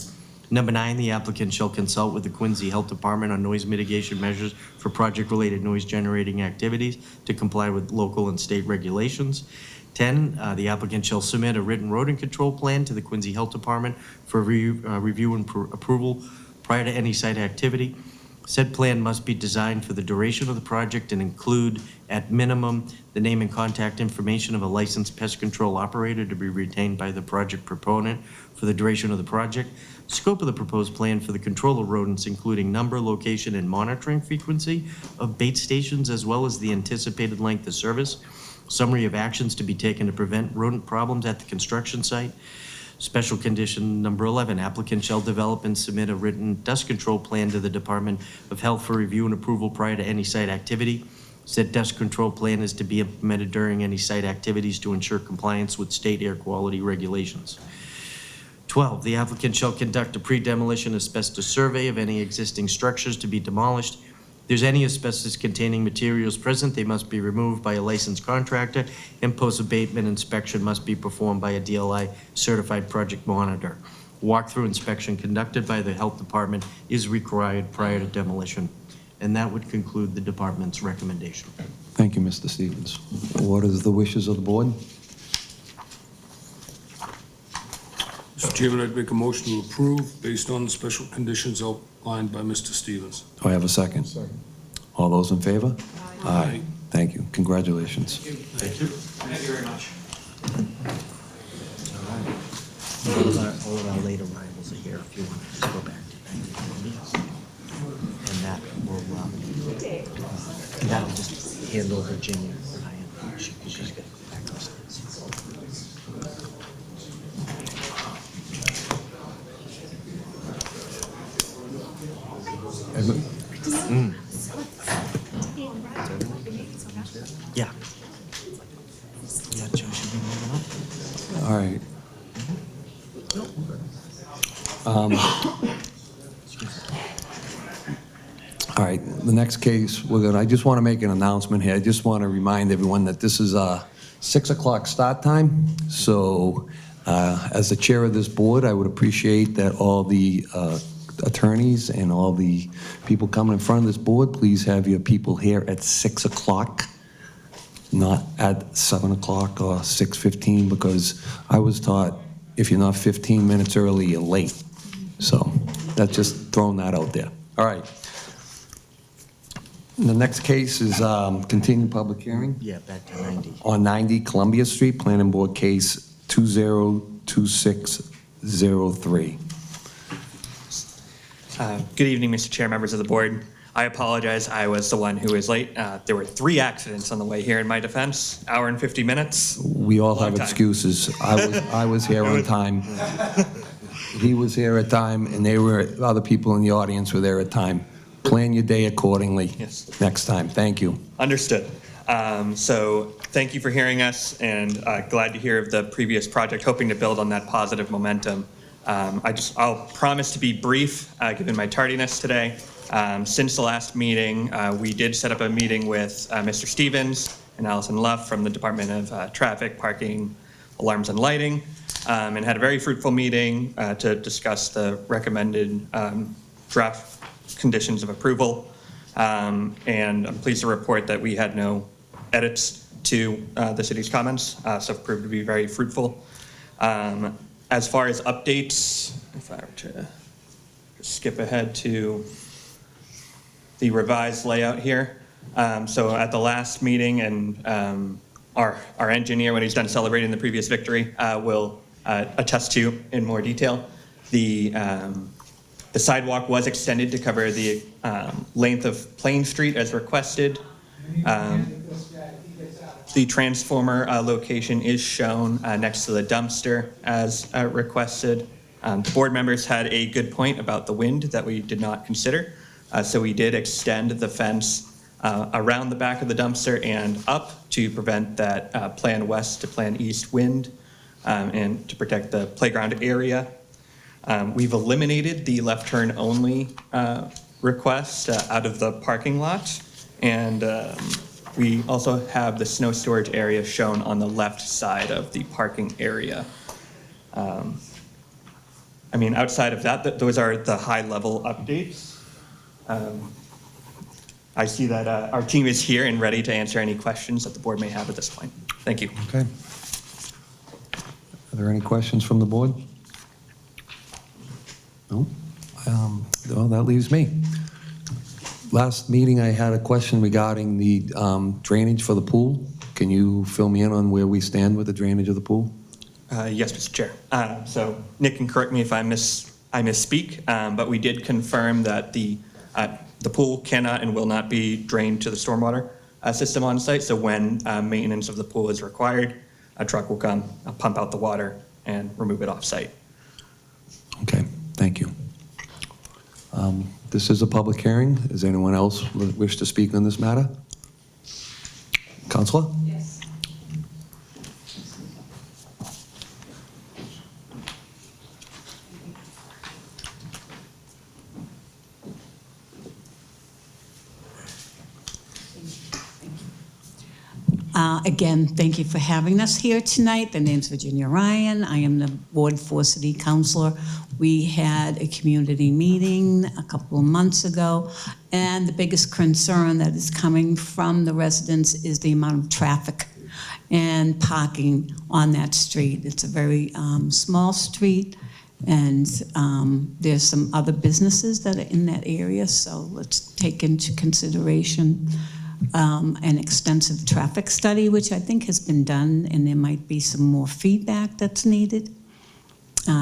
Number 9, the applicant shall consult with the Quincy Health Department on noise mitigation measures for project-related noise-generating activities to comply with local and state regulations. 10, the applicant shall submit a written rodent control plan to the Quincy Health Department for review and approval prior to any site activity. Said plan must be designed for the duration of the project and include, at minimum, the name and contact information of a licensed pest control operator to be retained by the project proponent for the duration of the project. Scope of the proposed plan for the control of rodents, including number, location, and monitoring frequency of bait stations, as well as the anticipated length of service. Summary of actions to be taken to prevent rodent problems at the construction site. Special condition number 11, applicant shall develop and submit a written dust control plan to the Department of Health for review and approval prior to any site activity. Said dust control plan is to be implemented during any site activities to ensure compliance with state air quality regulations. 12, the applicant shall conduct a pre-demolition asbestos survey of any existing structures to be demolished. If there's any asbestos-containing materials present, they must be removed by a licensed contractor, and post-abatement inspection must be performed by a DLI-certified project monitor. Walkthrough inspection conducted by the Health Department is required prior to demolition. And that would conclude the department's recommendation. Thank you, Mr. Stevens. What is the wishes of the board? Mr. Chairman, I'd make a motion to approve based on the special conditions outlined by Mr. Stevens. Do I have a second? Second. All those in favor? Aye. Thank you. Congratulations. Thank you. Thank you very much. All of our late arrivals are here if you want to just go back to 19. And that will just handle Virginia. Ryan. She's got to go back upstairs. Yeah. Yeah, Joe should be moving up. All right. All right, the next case, I just want to make an announcement here. I just want to remind everyone that this is a 6 o'clock start time. So as the chair of this board, I would appreciate that all the attorneys and all the people coming in front of this board, please have your people here at 6 o'clock, not at 7 o'clock or 6:15, because I was taught if you're not 15 minutes early, you're late. So that's just throwing that out there. All right. The next case is continued public hearing. Yeah, back to 90. On 90 Columbia Street, Planning Board Case 202603. Good evening, Mr. Chair, members of the board. I apologize, I was the one who was late. There were 3 accidents on the way here in my defense, hour and 50 minutes. We all Long have time. excuses. I was here on time. He was here at time, and other people in the audience were there at time. Plan your day accordingly next time. Thank you. Understood. So thank you for hearing us, and glad to hear of the previous project, hoping to build on that positive momentum. I'll promise to be brief, given my tardiness today. Since the last meeting, we did set up a meeting with Mr. Stevens and Allison Luff from the Department of Traffic, Parking, Alarms, and Lighting, and had a very fruitful meeting to discuss the recommended draft conditions of approval. And I'm pleased to report that we had no edits to the city's comments, so it proved to be very fruitful. As far as updates, if I were to skip ahead to the revised layout here. So at the last meeting, and our engineer, when he's done celebrating the previous victory, will attest to in more detail. The sidewalk was extended to cover the length of Plain Street as requested. The transformer location is shown next to the dumpster as requested. The board members had a good point about the wind that we did not consider. So we did extend the fence around the back of the dumpster and up to prevent that plan west to plan east wind and to protect the playground area. We've eliminated the left turn only request out of the parking lot. And we also have the snow storage area shown on the left side of the parking area. I mean, outside of that, those are the high-level updates. I see that our team is here and ready to answer any questions that the board may have at this point. Thank you. Okay. Are there any questions from the board? No? Well, that leaves me. Last meeting, I had a question regarding the drainage for the pool. Can you fill me in on where we stand with the drainage of the pool? Yes, Mr. Chair. So Nick can correct me if I misspeak, but we did confirm that the pool cannot and will not be drained to the stormwater system on site. So when maintenance of the pool is required, a truck will come, pump out the water, and remove it off site. Okay, thank you. This is a public hearing. Does anyone else wish to speak on this matter? Counselor? Yes. Again, thank you for having us here tonight. The name's Virginia Ryan. I am the Ward 4 City Councilor. We had a community meeting a couple of months ago, and the biggest concern that is coming from the residents is the amount of traffic and parking on that street. It's a very small street, and there's some other businesses that are in that area, so let's take into consideration an extensive traffic study, which I think has been done, and there might be some more feedback that's needed.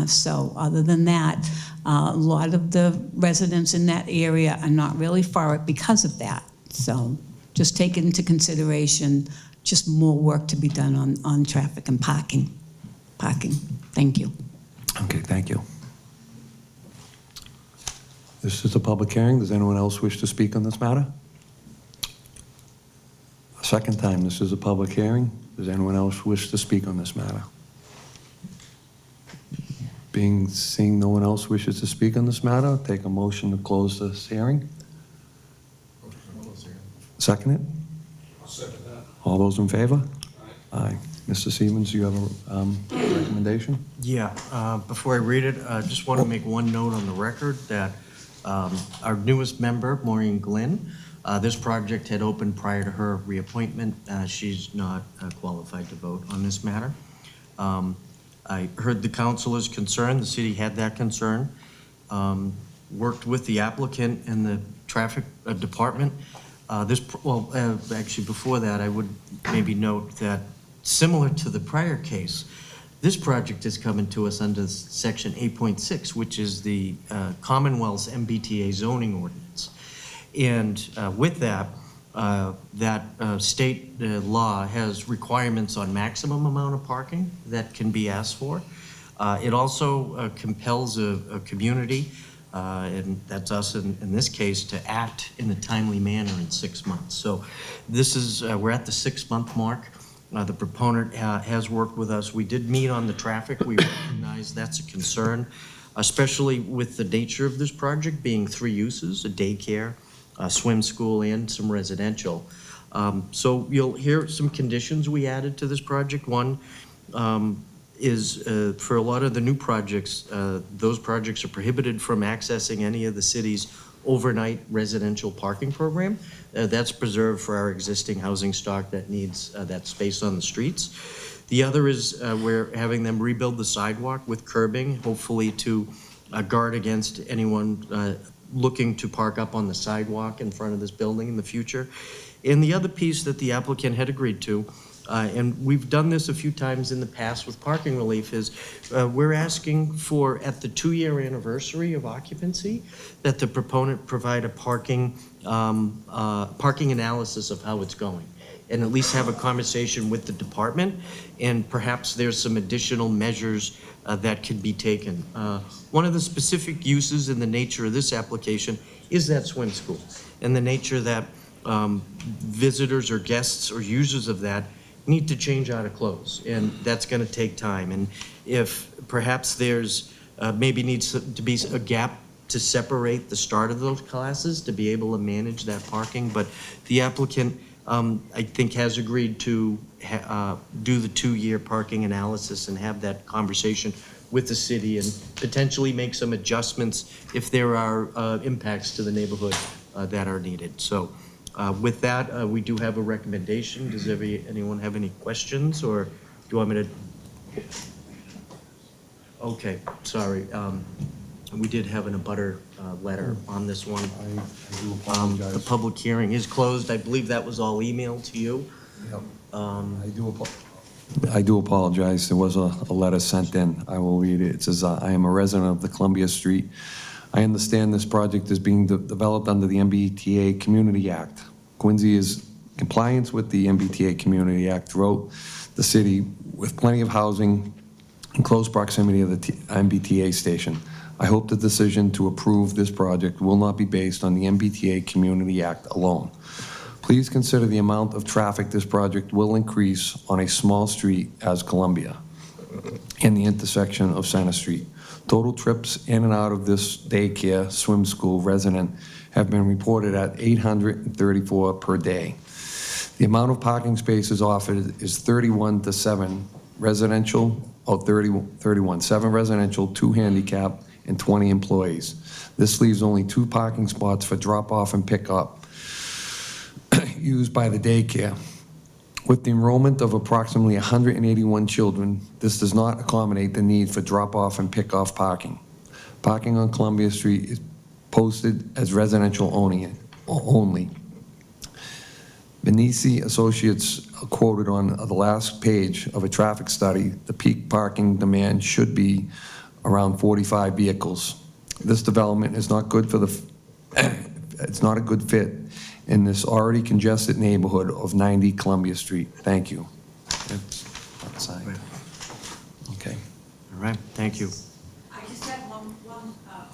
So other than that, a lot of the residents in that area are not really for it because of that. So just take into consideration just more work to be done on traffic and parking. Thank you. Okay, thank you. This is a public hearing. Does anyone else wish to speak on this matter? A second time, this is a public hearing. Does anyone else wish to speak on this matter? Seeing no one else wishes to speak on this matter, take a motion to close this hearing. Second it? I'll second that. All those in favor? Aye. Mr. Stevens, you have a recommendation? Yeah, before I read it, I just want to make one note on the record that our newest member, Maureen Glynn, this project had opened prior to her reappointment. She's not qualified to vote on this matter. I heard the councilor's concern. The city had that concern. Worked with the applicant and the traffic department. Actually, before that, I would maybe note that similar to the prior case, this project is coming to us under Section 8.6, which is the Commonwealth's MBTA zoning ordinance. And with that, state law has requirements on maximum amount of parking that can be asked for. It also compels a community, and that's us in this case, to act in a timely manner in 6 months. So this is, we're at the 6-month mark. The proponent has worked with us. We did meet on the traffic. We recognize that's a concern, especially with the nature of this project being 3 uses, a daycare, a swim school, and some residential. So you'll hear some conditions we added to this project. One is for a lot of the new projects, those projects are prohibited from accessing any of the city's overnight residential parking program. That's preserved for our existing housing stock that needs that space on the streets. The other is we're having them rebuild the sidewalk with curbing, hopefully to guard against anyone looking to park up on the sidewalk in front of this building in the future. And the other piece that the applicant had agreed to, and we've done this a few times in the past with parking relief, is we're asking for, at the 2-year anniversary of occupancy, that the proponent provide a parking analysis of how it's going, and at least have a conversation with the department, and perhaps there's some additional measures that could be taken. One of the specific uses in the nature of this application is that swim school, and the nature that visitors or guests or users of that need to change out of clothes, and that's going to take time. And if perhaps there's maybe needs to be a gap to separate the start of those classes to be able to manage that parking, but the applicant, I think, has agreed to do the 2-year parking analysis and have that conversation with the city and potentially make some adjustments if there are impacts to the neighborhood that are needed. So with that, we do have a recommendation. Does anyone have any questions, or do you want me to? Okay, sorry. We did have an abutter letter on this one. I do apologize. The public hearing is closed. I believe that was all emailed to you. Yep. I do apologize. There was a letter sent in. I will read it. It says, I am a resident of the Columbia Street. I understand this project is being developed under the MBTA Community Act. Quincy is compliance with the MBTA Community Act throughout the city with plenty of housing in close proximity of the MBTA station. I hope the decision to approve this project will not be based on the MBTA Community Act alone. Please consider the amount of traffic this project will increase on a small street as Columbia and the intersection of Center Street. Total trips in and out of this daycare swim school resident have been reported at 834 per day. The amount of parking spaces offered is 31 to 7 residential, 31, 7 residential, 2 handicap, and 20 employees. This leaves only 2 parking spots for drop-off and pick-up used by the daycare. With the enrollment of approximately 181 children, this does not accommodate the need for drop-off and pick-off parking. Parking on Columbia Street is posted as residential only. Benici Associates quoted on the last page of a traffic study, the peak parking demand should be around 45 vehicles. This development is not good for it's not a good fit in this already congested neighborhood of 90 Columbia Street. Thank you. Outside. Okay. All right, thank you. I just have one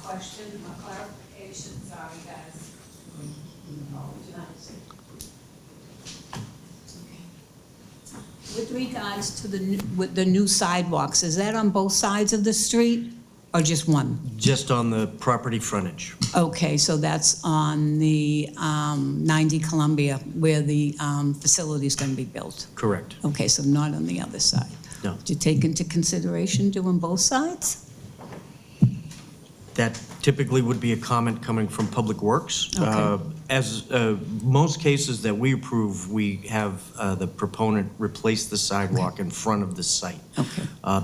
question, a clarification, sorry guys. With regards to the new sidewalks, is that on both sides of the street or just one? Just on the property frontage. Okay, so that's on the 90 Columbia where the facility is going to be built? Correct. Okay, so not on the other side? No. Did you take into consideration doing both sides? That typically would be a comment coming from Public Works. Okay. As most cases that we approve, we have the proponent replace the sidewalk in front of the site. Okay.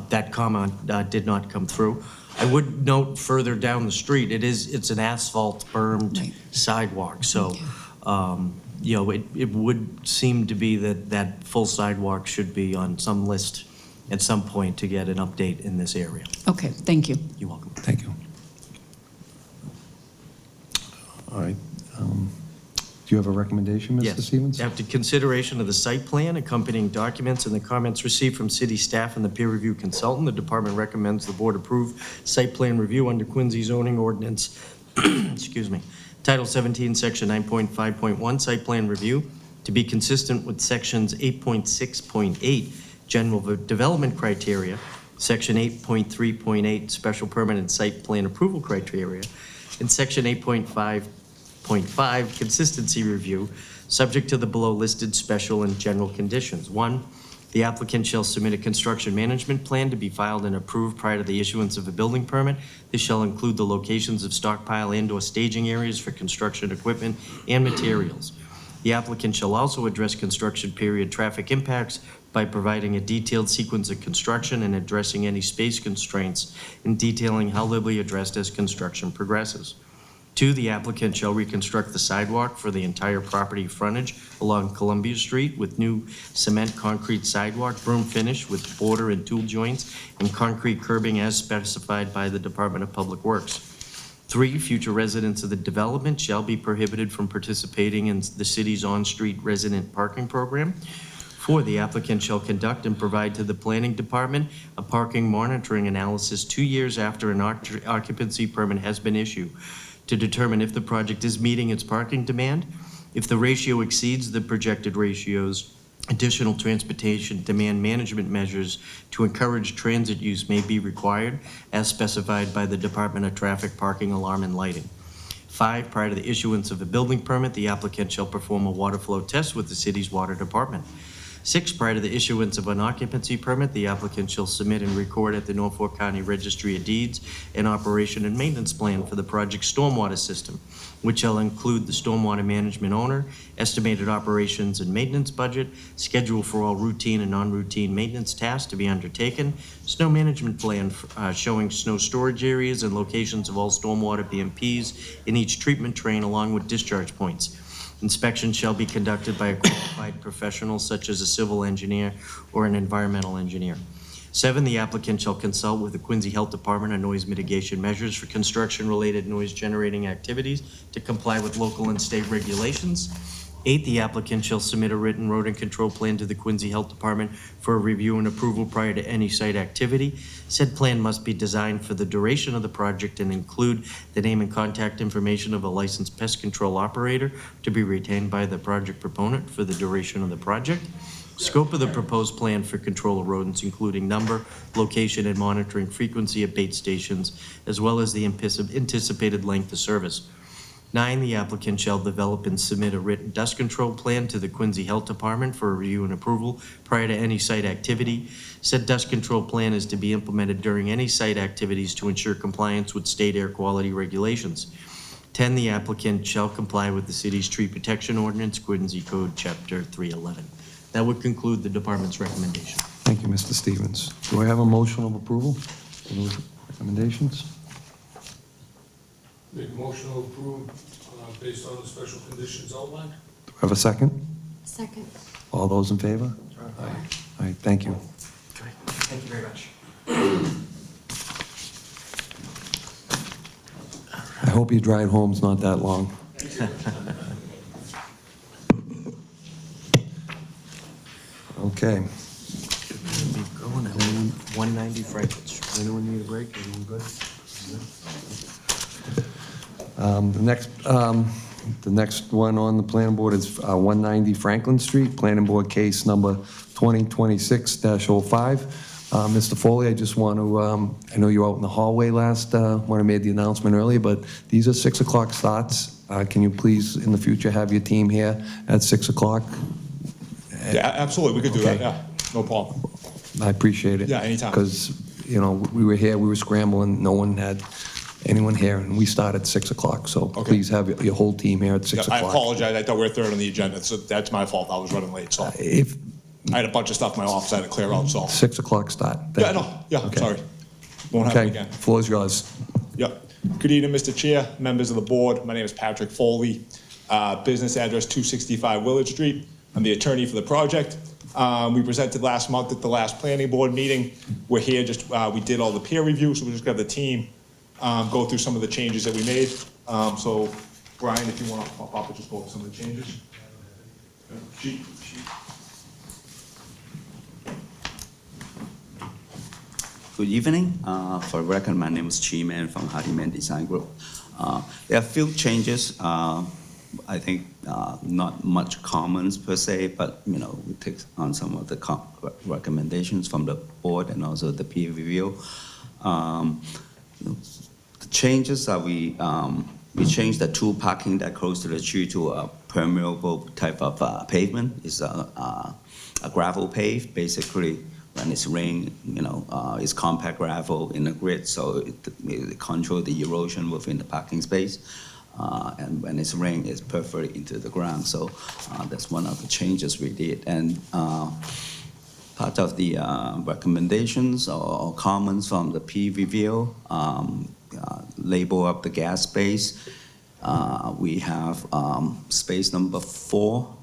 That comment did not come through. I would note further down the street, it's an asphalt bermed sidewalk, so you know, it would seem to be that full sidewalk should be on some list at some point to get an update in this area. Okay, thank you. You're welcome. Thank you. All right. Do you have a recommendation, Mr. Yes. Stevens? After consideration of the site plan, accompanying documents, and the comments received from city staff and the peer review consultant, the department recommends the board approve site plan review under Quincy zoning ordinance, excuse me, Title 17, Section 9.5.1, site plan review, to be consistent with Sections 8.6.8, general development criteria, Section 8.3.8, special permit and site plan approval criteria, and Section 8.5.5, consistency review, subject to the below listed special and general conditions. 1, the applicant shall submit a construction management plan to be filed and approved prior to the issuance of a building permit. This shall include the locations of stockpile and/or staging areas for construction equipment and materials. The applicant shall also address construction period traffic impacts by providing a detailed sequence of construction and addressing any space constraints and detailing how they'll be addressed as construction progresses. 2, the applicant shall reconstruct the sidewalk for the entire property frontage along Columbia Street with new cement concrete sidewalk, broom finish with border and tool joints, and concrete curbing as specified by the Department of Public Works. 3, future residents of the development shall be prohibited from participating in the city's on-street resident parking program. 4, the applicant shall conduct and provide to the planning department a parking monitoring analysis 2 years after an occupancy permit has been issued to determine if the project is meeting its parking demand. If the ratio exceeds the projected ratios, Additional transportation demand management measures to encourage transit use may be required as specified by the Department of Traffic Parking Alarm and Lighting. 5, prior to the issuance of a building permit, the applicant shall perform a water flow test with the city's water department. 6, prior to the issuance of an occupancy permit, the applicant shall submit and record at the Norfolk County Registry of Deeds an operation and maintenance plan for the project's stormwater system, which shall include the stormwater management owner, estimated operations and maintenance budget, schedule for all routine and non-routine maintenance tasks to be undertaken, snow management plan showing snow storage areas and locations of all stormwater BMPs in each treatment train along with discharge points. Inspection shall be conducted by a qualified professional such as a civil engineer or an environmental engineer. 7, the applicant shall consult with the Quincy Health Department on noise mitigation measures for construction-related noise-generating activities to comply with local and state regulations. 8, the applicant shall submit a written rodent control plan to the Quincy Health Department for review and approval prior to any site activity. Said plan must be designed for the duration of the project and include the name and contact information of a licensed pest control operator to be retained by the project proponent for the duration of the project. Scope of the proposed plan for control of rodents, including number, location, and monitoring frequency of bait stations, as well as the anticipated length of service. 9, the applicant shall develop and submit a written dust control plan to the Quincy Health Department for review and approval prior to any site activity. Said dust control plan is to be implemented during any site activities to ensure compliance with state air quality regulations. 10, the applicant shall comply with the city's tree protection ordinance, Quincy Code, Chapter 311. That would conclude the department's recommendation. Thank you, Mr. Stevens. Do I have a motion of approval for those recommendations? Make a motion to approve based on the special conditions outlined. Do I have a second? Second. All those in favor? Aye. All right, thank you. Thank you very much. I hope your drive home's not that long. Okay. Be going at 190 Franklin Street. Anyone need a break? Anyone good? The next one on the planning board is 190 Franklin Street, planning board case number 2026-05. Mr. Foley, I just want to, I know you were out in the hallway last, when I made the announcement earlier, but these are 6 o'clock starts. Can you please, in the future, have your team here at 6 o'clock? Yeah, absolutely, we could do that, Okay. yeah, no problem. I appreciate it. Yeah, anytime. Because, you know, we were here, we were scrambling, no one had anyone here, and we start at 6 o'clock, so Okay. please have your whole team here at 6 Yeah, I o'clock. apologize, I thought we were third on the agenda, so that's my fault, I was running late, so. If, I had a bunch of stuff in my office I had to clear out, so. 6 o'clock start. Thank Yeah, you. no, yeah, Okay. sorry. Won't happen Okay, again. floor is yours. Yep. Good evening, Mr. Chair, members of the board. My name is Patrick Foley. Business address 265 Willard Street. I'm the attorney for the project. We presented last month at the last planning board meeting. We're here just, we did all the peer review, so we just got the team go through some of the changes that we made. So Brian, if you want to pop up and just go over some of the changes. Sheet. Good evening. For the record, my name is Chi Man from Hardiman Design Group. There are a few changes. I think not much comments per se, but we take on some of the recommendations from the board and also the peer review. The changes are we changed the 2 parking that close to the tree to a permeable type of pavement. It's a gravel pave, basically. When it's rain, it's compact gravel in the grid, so it controls the erosion within the parking space. And when it's rain, it's perforated into the ground. So that's one of the changes we did. And part of the recommendations or comments from the peer review, label up the gas space. We have space number 4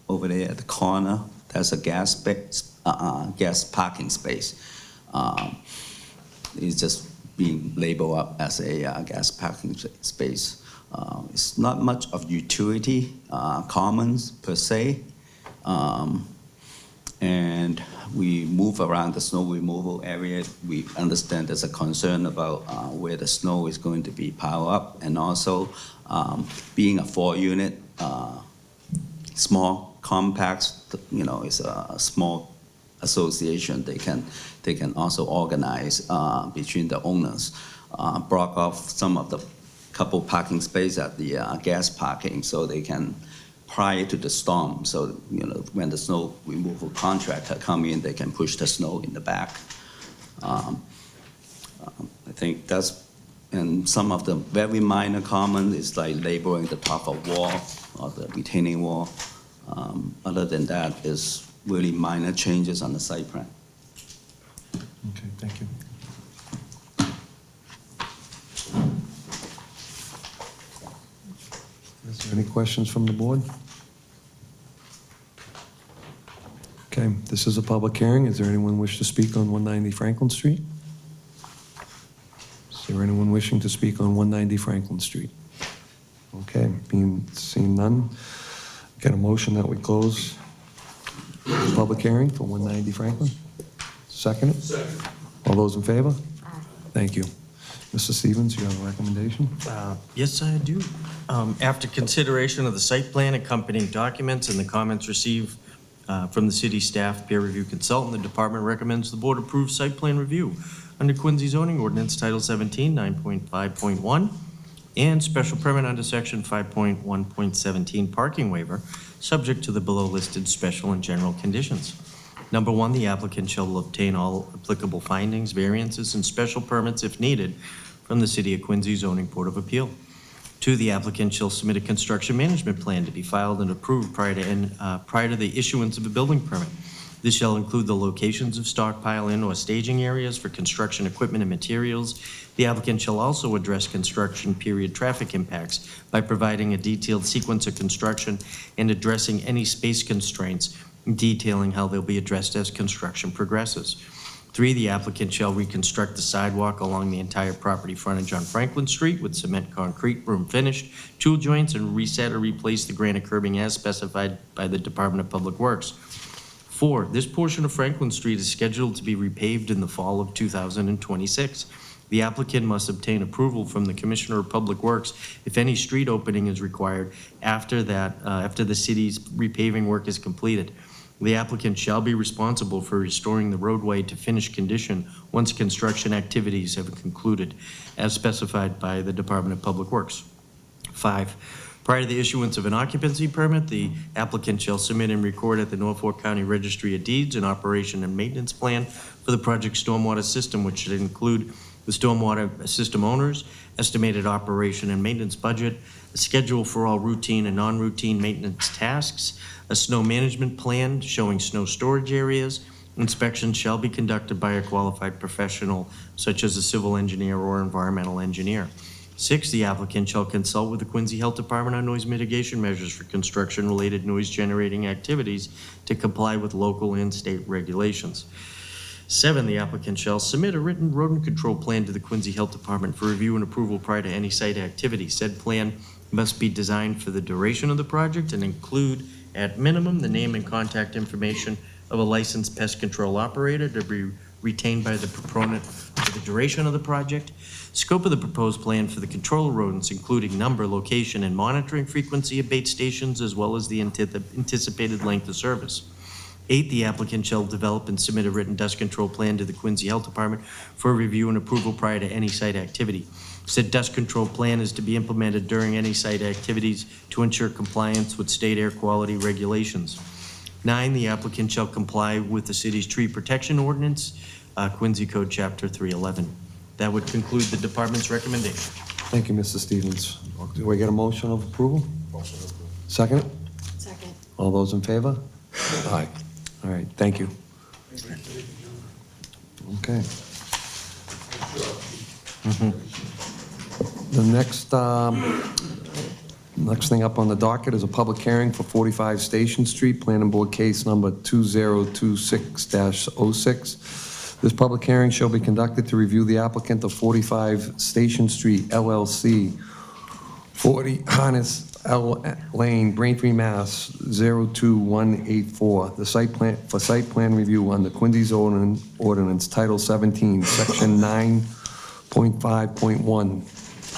over there at the corner. That's a gas parking space. It's just being labeled up as a gas parking space. It's not much of utility commons per se. And we move around the snow removal area. We understand there's a concern about where the snow is going to be piled up, and also being a 4-unit, small compacts, it's a small association. They can also organize between the owners, block off some of the couple parking space at the gas parking so they can, prior to the storm, so when the snow removal contractor come in, they can push the snow in the back. I think that's, and some of the very minor comment is like labeling the top of wall or the retaining wall. Other than that, is really minor changes on the site plan. Okay, thank you. Is there any questions from the board? Okay, this is a public hearing. Is there anyone wish to speak on 190 Franklin Street? Is there anyone wishing to speak on 190 Franklin Street? Okay, seeing none, get a motion that we close the public hearing for 190 Franklin? Second it? Second. All those in favor? Thank you. Mr. Stevens, you have a recommendation? Yes, I do. After consideration of the site plan, accompanying documents, and the comments received from the city staff, peer review consultant, the department recommends the board approve site plan review under Quincy zoning ordinance Title 17, 9.5.1, and special permit under section 5.1.17 parking waiver, subject to the below listed special and general conditions. Number one, the applicant shall obtain all applicable findings, variances, and special permits if needed from the City of Quincy Zoning Board of Appeal. Two, the applicant shall submit a construction management plan to be filed and approved prior to the issuance of a building permit. This shall include the locations of stockpile and/or staging areas for construction equipment and materials. The applicant shall also address construction period traffic impacts by providing a detailed sequence of construction and addressing any space constraints, detailing how they'll be addressed as construction progresses. Three, the applicant shall reconstruct the sidewalk along the entire property frontage on Franklin Street with cement concrete, room finished, tool joints, and reset or replace the granite curbing as specified by the Department of Public Works. Four, this portion of Franklin Street is scheduled to be repaved in the fall of 2026. The applicant must obtain approval from the Commissioner of Public Works if any street opening is required after the city's repaving work is completed. The applicant shall be responsible for restoring the roadway to finished condition once construction activities have concluded, as specified by the Department of Public Works. 5, prior to the issuance of an occupancy permit, the applicant shall submit and record at the Norfolk County Registry of Deeds an operation and maintenance plan for the project stormwater system, which should include the stormwater system owners, estimated operation and maintenance budget, a schedule for all routine and non-routine maintenance tasks, a snow management plan showing snow storage areas. Inspections shall be conducted by a qualified professional, such as a civil engineer or environmental engineer. 6, the applicant shall consult with the Quincy Health Department on noise mitigation measures for construction-related noise-generating activities to comply with local and state regulations. 7, the applicant shall submit a written rodent control plan to the Quincy Health Department for review and approval prior to any site activity. Said plan must be designed for the duration of the project and include, at minimum, the name and contact information of a licensed pest control operator to be retained by the proponent for the duration of the project. Scope of the proposed plan for the control of rodents, including number, location, and monitoring frequency of bait stations, as well as the anticipated length of service. 8, the applicant shall develop and submit a written dust control plan to the Quincy Health Department for review and approval prior to any site activity. Said dust control plan is to be implemented during any site activities to ensure compliance with state air quality regulations. 9, the applicant shall comply with the city's tree protection ordinance, Quincy Code Chapter 311. That would conclude the department's recommendation. Thank you, Mr. Stevens. Do we get a motion of approval? Second? Second. All those in favor? Aye. All right, thank you. Okay. The next thing up on the docket is a public hearing for 45 Station Street, Planning Board case number 2026-06. This public hearing shall be conducted to review the applicant of 45 Station Street LLC, 40 Harness L Lane, Braintree, Mass. 02184. The site plan review on the Quincy zoning ordinance Title 17, Section 9.5.1,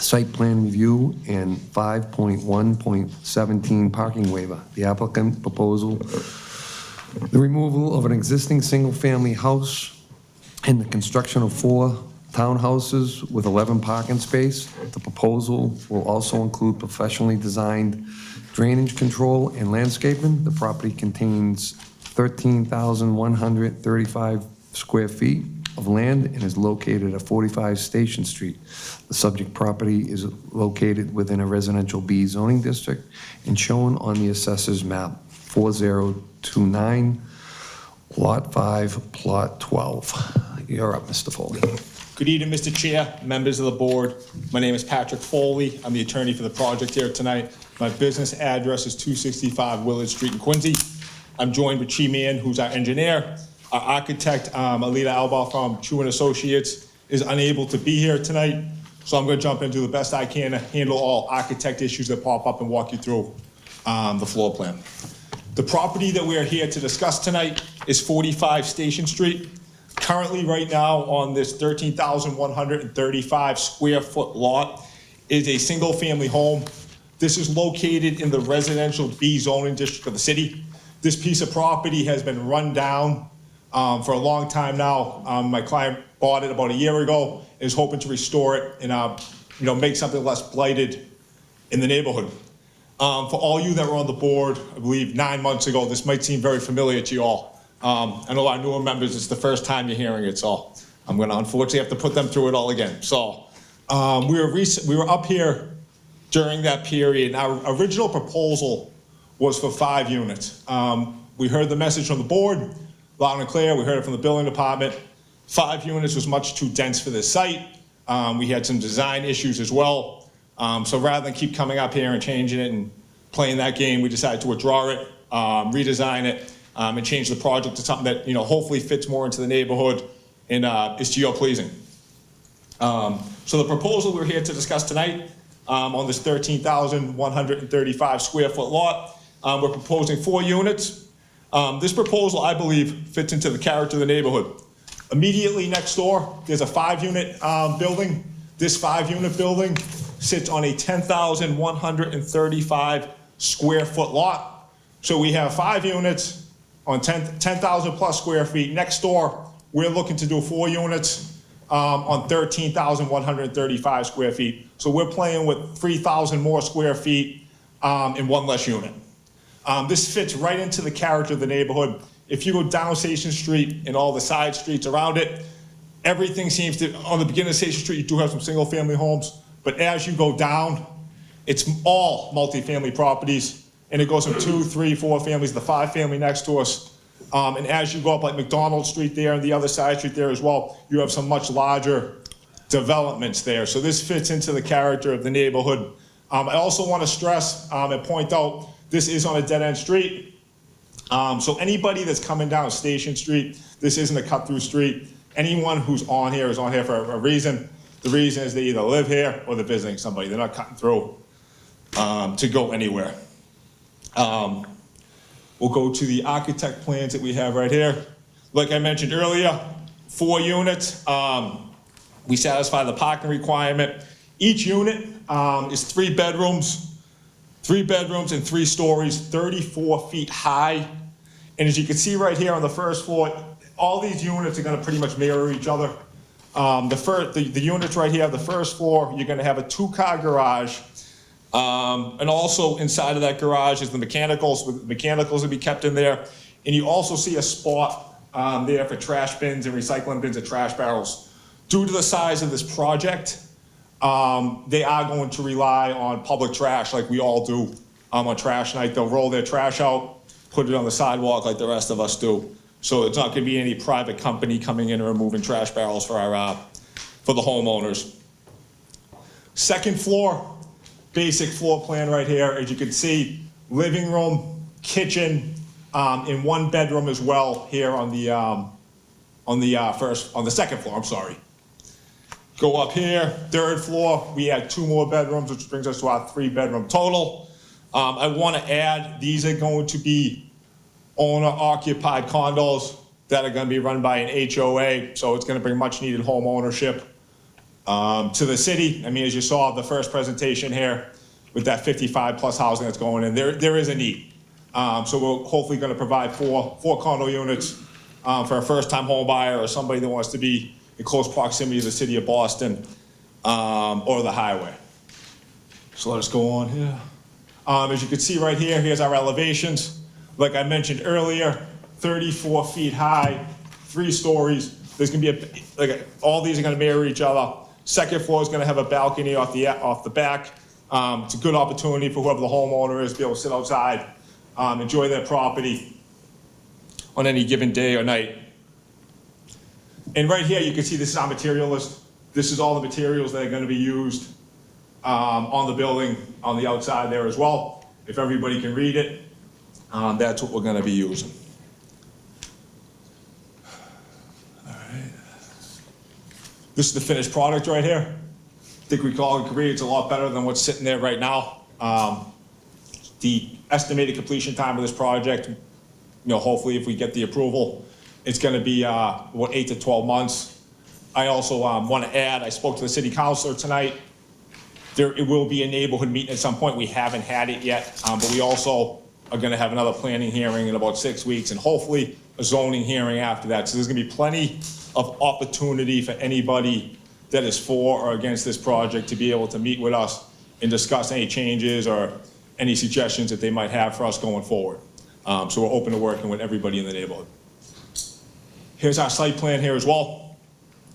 site plan review, and 5.1.17 parking waiver. The applicant proposal, the removal of an existing single-family house and the construction of 4 townhouses with 11 parking space. The proposal will also include professionally designed drainage control and landscaping. The property contains 13,135 square feet of land and is located at 45 Station Street. The subject property is located within a residential B zoning district and shown on the assessor's map 4029, Lot 5, Plot 12. You're up, Mr. Foley. Good evening, Mr. Chair, members of the board. My name is Patrick Foley. I'm the attorney for the project here tonight. My business address is 265 Willard Street in Quincy. I'm joined with Chi Man, who's our engineer. Our architect, Alita Alba from Chu and Associates, is unable to be here tonight, so I'm going to jump in and do the best I can to handle all architect issues that pop up and walk you through the floor plan. The property that we are here to discuss tonight is 45 Station Street. Currently, right now, on this 13,135 square foot lot is a single-family home. This is located in the residential B zoning district of the city. This piece of property has been run down for a long time now. My client bought it about a year ago, is hoping to restore it and make something less blighted in the neighborhood. For all you that were on the board, I believe 9 months ago, this might seem very familiar to you all. I know our newer members, it's the first time you're hearing it, so I'm going to unfortunately have to put them through it all again. So we were up here during that period. Our original proposal was for 5 units. We heard the message from the board, loud and clear. We heard it from the building department. 5 units was much too dense for this site. We had some design issues as well. So rather than keep coming up here and changing it and playing that game, we decided to withdraw it, redesign it, and change the project to something that hopefully fits more into the neighborhood and is geo-pleasing. So the proposal we're here to discuss tonight on this 13,135 square foot lot, we're proposing 4 units. This proposal, I believe, fits into the character of the neighborhood. Immediately next door, there's a 5-unit building. This 5-unit building sits on a 10,135 square foot lot. So we have 5 units on 10,000 plus square feet. Next door, we're looking to do 4 units on 13,135 square feet. So we're playing with 3,000 more square feet in 1 less unit. This fits right into the character of the neighborhood. If you go down Station Street and all the side streets around it, everything seems to, on the beginning of Station Street, you do have some single family homes, but as you go down, it's all multifamily properties. And it goes from 2, 3, 4 families, the 5 family next to us. And as you go up like McDonald Street there and the other side street there as well, you have some much larger developments there. So this fits into the character of the neighborhood. I also want to stress and point out, this is on a dead-end street. So anybody that's coming down Station Street, this isn't a cut-through street. Anyone who's on here is on here for a reason. The reason is they either live here or they're visiting somebody. They're not cutting through to go anywhere. We'll go to the architect plans that we have right here. Like I mentioned earlier, 4 units. We satisfy the parking requirement. Each unit is 3 bedrooms. 3 bedrooms and 3 stories, 34 feet high. And as you can see right here on the first floor, all these units are going to pretty much mirror each other. The units right here, the first floor, you're going to have a 2-car garage. And also inside of that garage is the mechanicals. The mechanicals will be kept in there. And you also see a spot there for trash bins and recycling bins and trash barrels. Due to the size of this project, they are going to rely on public trash like we all do on trash night. They'll roll their trash out, put it on the sidewalk like the rest of us do. So it's not going to be any private company coming in and removing trash barrels for the homeowners. Second floor. Basic floor plan right here. As you can see, living room, kitchen, in 1 bedroom as well here on the second floor. I'm sorry. Go up here, 3rd floor. We add 2 more bedrooms, which brings us to our 3-bedroom total. I want to add these are going to be owner-occupied condos that are going to be run by an HOA. So it's going to bring much-needed home ownership To the city, I mean, as you saw the first presentation here, with that 55-plus housing that's going in, there is a need. So we're hopefully going to provide four condo units for a first-time home buyer or somebody that wants to be in close proximity to the city of Boston or the highway. So let us go on here. As you can see right here, here's our elevations. Like I mentioned earlier, 34 feet high, 3 stories. There's going to be all these are going to mirror each other. Second floor is going to have a balcony off the back. It's a good opportunity for whoever the homeowner is to be able to sit outside, enjoy their property on any given day or night. And right here, you can see this is our material list. This is all the materials that are going to be used on the building, on the outside there as well. If everybody can read it, that's what we're going to be using. All right. This is the finished product right here. I think we can all agree it's a lot better than what's sitting there right now. The estimated completion time of this project, hopefully if we get the approval, it's going to be what, 8 to 12 months. I also want to add, I spoke to the city councilor tonight. It will be a neighborhood meeting at some point. We haven't had it yet, but we also are going to have another planning hearing in about 6 weeks and hopefully a zoning hearing after that. So there's going to be plenty of opportunity for anybody that is for or against this project to be able to meet with us and discuss any changes or any suggestions that they might have for us going forward. So we're open to working with everybody in the neighborhood. Here's our site plan here as well.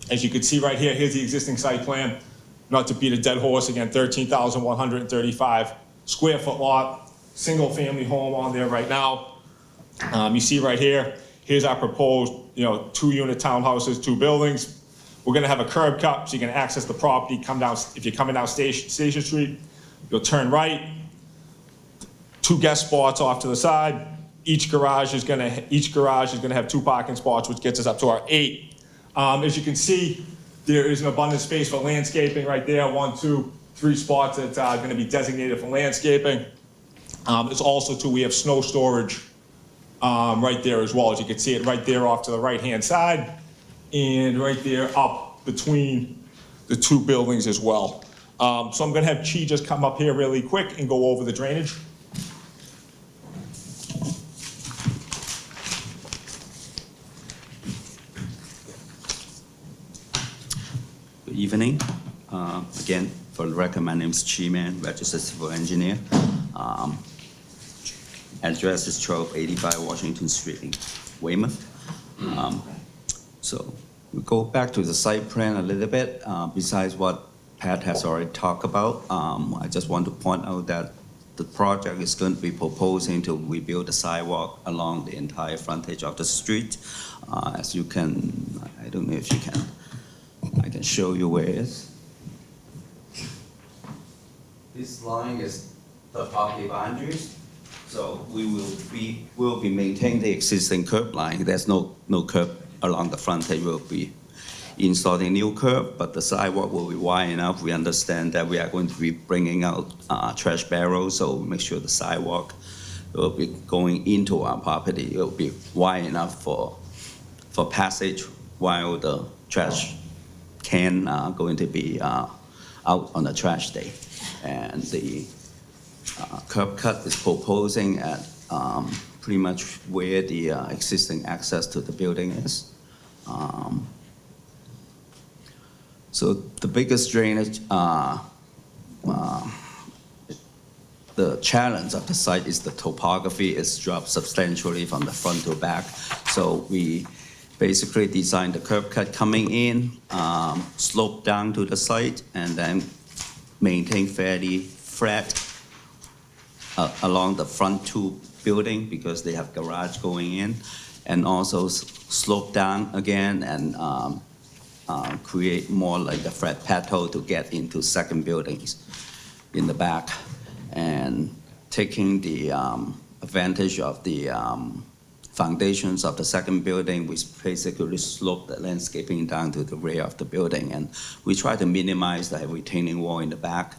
As you can see right here, here's the existing site plan. Not to beat a dead horse again, 13,135 square foot lot, single family home on there right now. You see right here, here's our proposed, 2-unit townhouses, 2 buildings. We're gonna have a curb cut so you can access the property, come down, if you're coming down Station Street, you'll turn right, 2 guest spots off to the side. Each garage is gonna have 2 parking spots, which gets us up to our 8. As you can see, there is an abundant space for landscaping right there, 1, 2, 3 spots that are gonna be designated for landscaping. There's also, too, we have snow storage right there as well. As you can see it right there off to the right-hand side and right there up between the 2 buildings as well. So I'm gonna have Chi just come up here really quick and go over the drainage. Good evening. Again, for the record, my name is Chi Man, registered civil engineer. Address is 1285 Washington Street in Weymouth. So we go back to the site plan a little bit. Besides what Pat has already talked about, I just want to point out that the project is going to be proposing to rebuild the sidewalk along the entire frontage of the street. As you can, I don't know if you can, I can show you where it is. This line is the property boundaries. So we will be maintaining the existing curb line. There's no curb along the frontage. We'll be installing new curb, but the sidewalk will be wide enough. We understand that we are going to be bringing out trash barrels, so we make sure the sidewalk will be going into our property. It will be wide enough for passage while the trash can going to be out on the trash day. And the curb cut is proposing at pretty much where the existing access to the building is. So the biggest drainage, the challenge of the site is the topography is dropped substantially from the front to back. So we basically designed the curb cut coming in, slope down to the site, and then maintain fairly flat along the front 2 building because they have garage going in, and also slope down again and create more like a flat plateau to get into second buildings in the back, and taking the advantage of the foundations of the second building, which basically slope the landscaping down to the rear of the building. And we try to minimize the retaining wall in the back,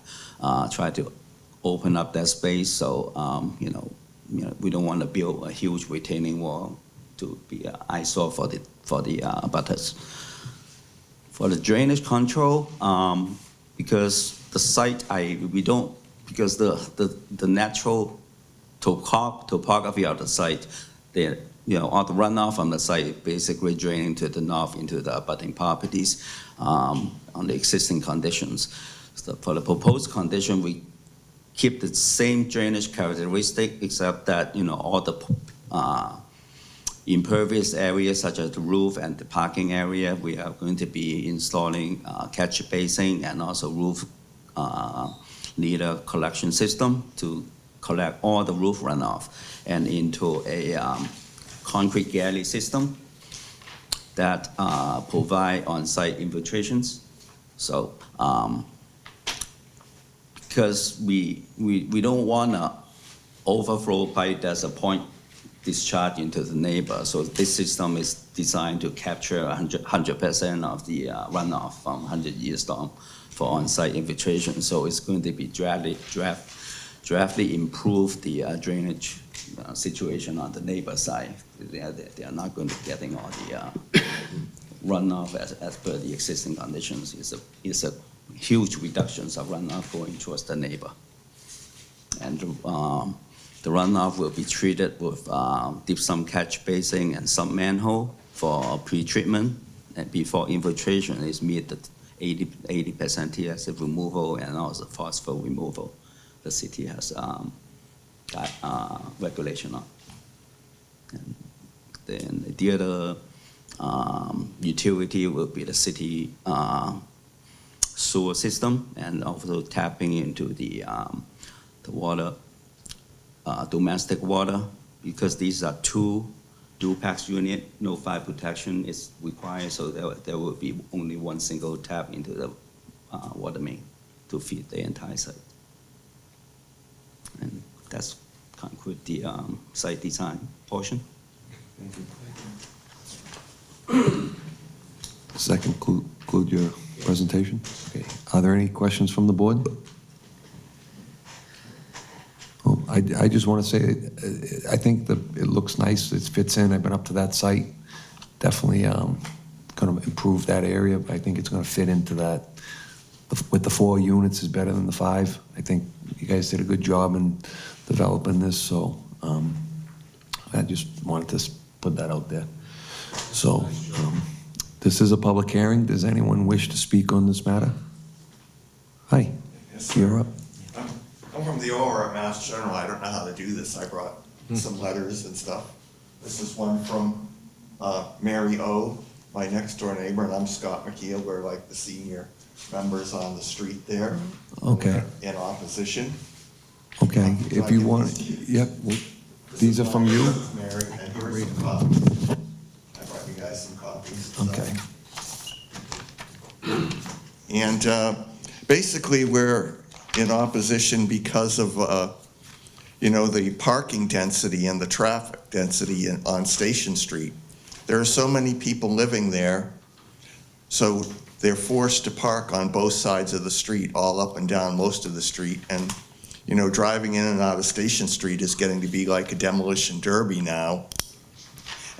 try to open up that space. So, we don't want to build a huge retaining wall to be an eyesore for the abutters. For the drainage control, because the site, because the natural topography of the site, all the runoff from the site basically draining to the north into the abutting properties on the existing conditions. So for the proposed condition, we keep the same drainage characteristic, except that, all the impervious areas such as the roof and the parking area, we are going to be installing catch basin and also roof leader collection system to collect all the roof runoff and into a concrete galley system that provide on-site infiltrations. So because we don't want to overflow pipe that's a point discharge into the neighbor. So this system is designed to capture 100% of the runoff from 100-year storm for on-site infiltration. So it's going to be drastically improve the drainage situation on the neighbor side. They are not going to be getting all the runoff as per the existing conditions. It's a huge reductions of runoff going towards the neighbor. And the runoff will be treated with deep sump catch basin and some manhole for pre-treatment, and before infiltration is meet the 80% TSF removal and also phosphor removal. The city has regulation on. And then the other utility will be the city sewer system, and also tapping into the water, domestic water, because these are two dual-pax unit, no fire protection is required, so there will be only one single tap into the water main to feed the entire site. And that's conclude the site design portion. Does that conclude your presentation? Okay. Are there any questions from the board? Oh, I just want to say, I think it looks nice, it fits in, I've been up to that site. Definitely going to improve that area, but I think it's going to fit into that. With the 4 units is better than the 5. I think you guys did a good job in developing this, so I just wanted to put that out there. So this is a public hearing. Does anyone wish to speak on this matter? Hi, you're up. I'm from the Aurora, Mass General. I don't know how to do this. I brought some letters and stuff. This is one from Mary O., my next door neighbor, and I'm Scott McKeel. We're like the senior members on the street there. Okay. In opposition. Okay, if you want, yep, these are from you? Mary, and here's some copies. I brought you guys some copies. Okay. And basically, we're in opposition because of, the parking density and the traffic density on Station Street. There are so many people living there, so they're forced to park on both sides of the street, all up and down most of the street. And, driving in and out of Station Street is getting to be like a demolition derby now.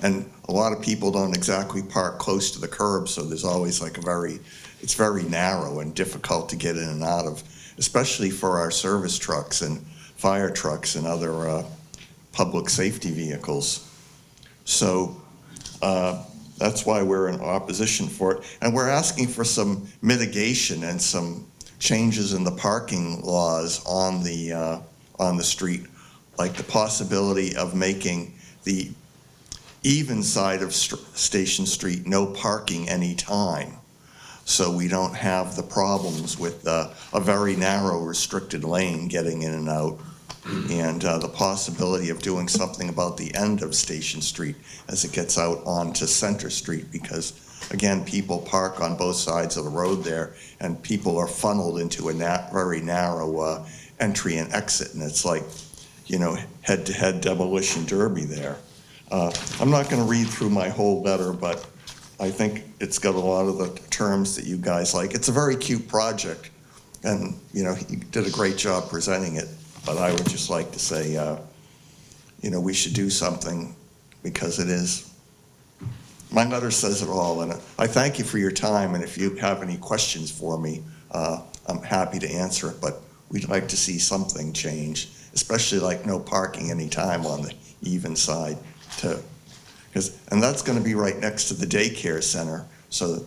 And a lot of people don't exactly park close to the curb, so there's always it's very narrow and difficult to get in and out of, especially for our service trucks and fire trucks and other public safety vehicles. So that's why we're in opposition for it. And we're asking for some mitigation and some changes in the parking laws on the street, like the possibility of making the even side of Station Street no parking anytime, so we don't have the problems with a very narrow restricted lane getting in and out, and the possibility of doing something about the end of Station Street as it gets out onto Center Street, because again, people park on both sides of the road there, and people are funneled into a very narrow entry and exit, and it's like, head-to-head demolition derby there. I'm not going to read through my whole letter, but I think it's got a lot of the terms that you guys like. It's a very cute project, and you did a great job presenting it, but I would just like to say, we should do something, because it is my letter says it all, and I thank you for your time, and if you have any questions for me, I'm happy to answer it, but we'd like to see something change, especially like no parking anytime on the even side too. And that's gonna be right next to the daycare center, so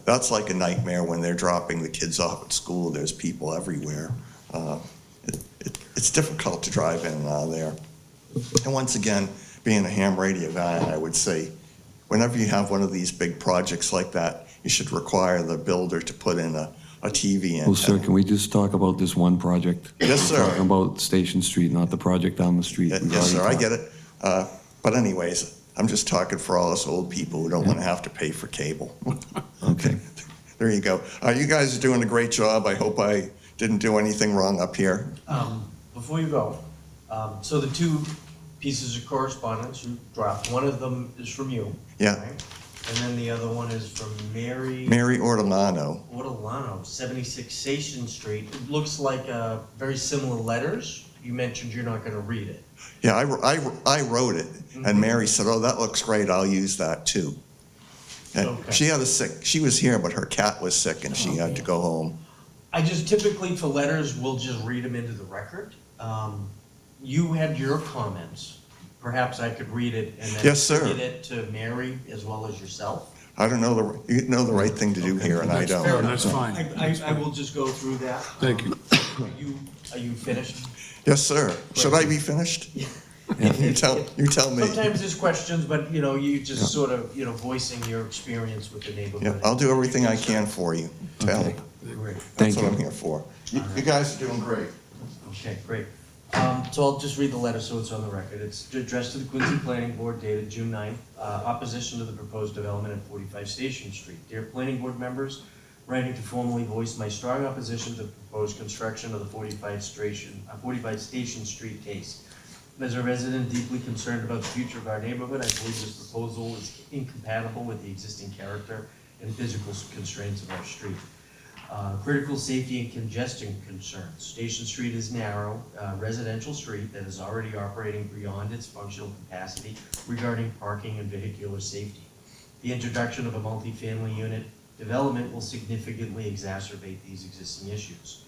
that's like a nightmare when they're dropping the kids off at school. There's people everywhere. It's difficult to drive in and out of there. And once again, being a ham radio guy, I would say, whenever you have one of these big projects like that, you should require the builder to put in a TV antenna. Well, sir, can we just talk about this one project? Yes, We're sir. talking about Station Street, not the project down the street. We've Yes, sir, I already get it. But anyways, I'm just talking for all us old people who don't want to have to pay for cable. Okay. There you go. You guys are doing a great job. I hope I didn't do anything wrong up here. Before you go, so the two pieces of correspondence you dropped, one of them is from you. Yeah. right? And then the other one is from Mary. Mary Ortolano. Ortolano, 76 Station Street. It looks like very similar letters. You mentioned you're not going to read it. Yeah, I wrote it, and Mary said, "Oh, that looks great. I'll use that too." And Okay. she was here, but her cat was sick, and she had to go home. I just typically for letters, we'll just read them into the record. You had your comments. Perhaps I could read it and then Yes, sir. get it to Mary as well as yourself. I don't know you know the right thing to do here, and I don't. Fair enough. That's fine. I will just go through that. Thank you. Are you finished? Yes, sir. Should I be finished? You tell me. Sometimes there's questions, but you just sort of, voicing your experience with the Yeah, neighborhood. I'll do everything I can for you. Tell me. Great. That's Thank what you. I'm here for. You guys are doing great. Okay, great. So I'll just read the letter so it's on the record. It's addressed to the Quincy Planning Board dated June 9th. Opposition to the proposed development at 45 Station Street. Dear Planning Board members, writing to formally voice my strong opposition to the proposed construction of the 45 Station Street case. As a resident deeply concerned about the future of our neighborhood, I believe this proposal is incompatible with the existing character and physical constraints of our street. Critical safety and congestion concerns. Station Street is narrow, residential street that is already operating beyond its functional capacity regarding parking and vehicular safety. The introduction of a multifamily unit development will significantly exacerbate these existing issues.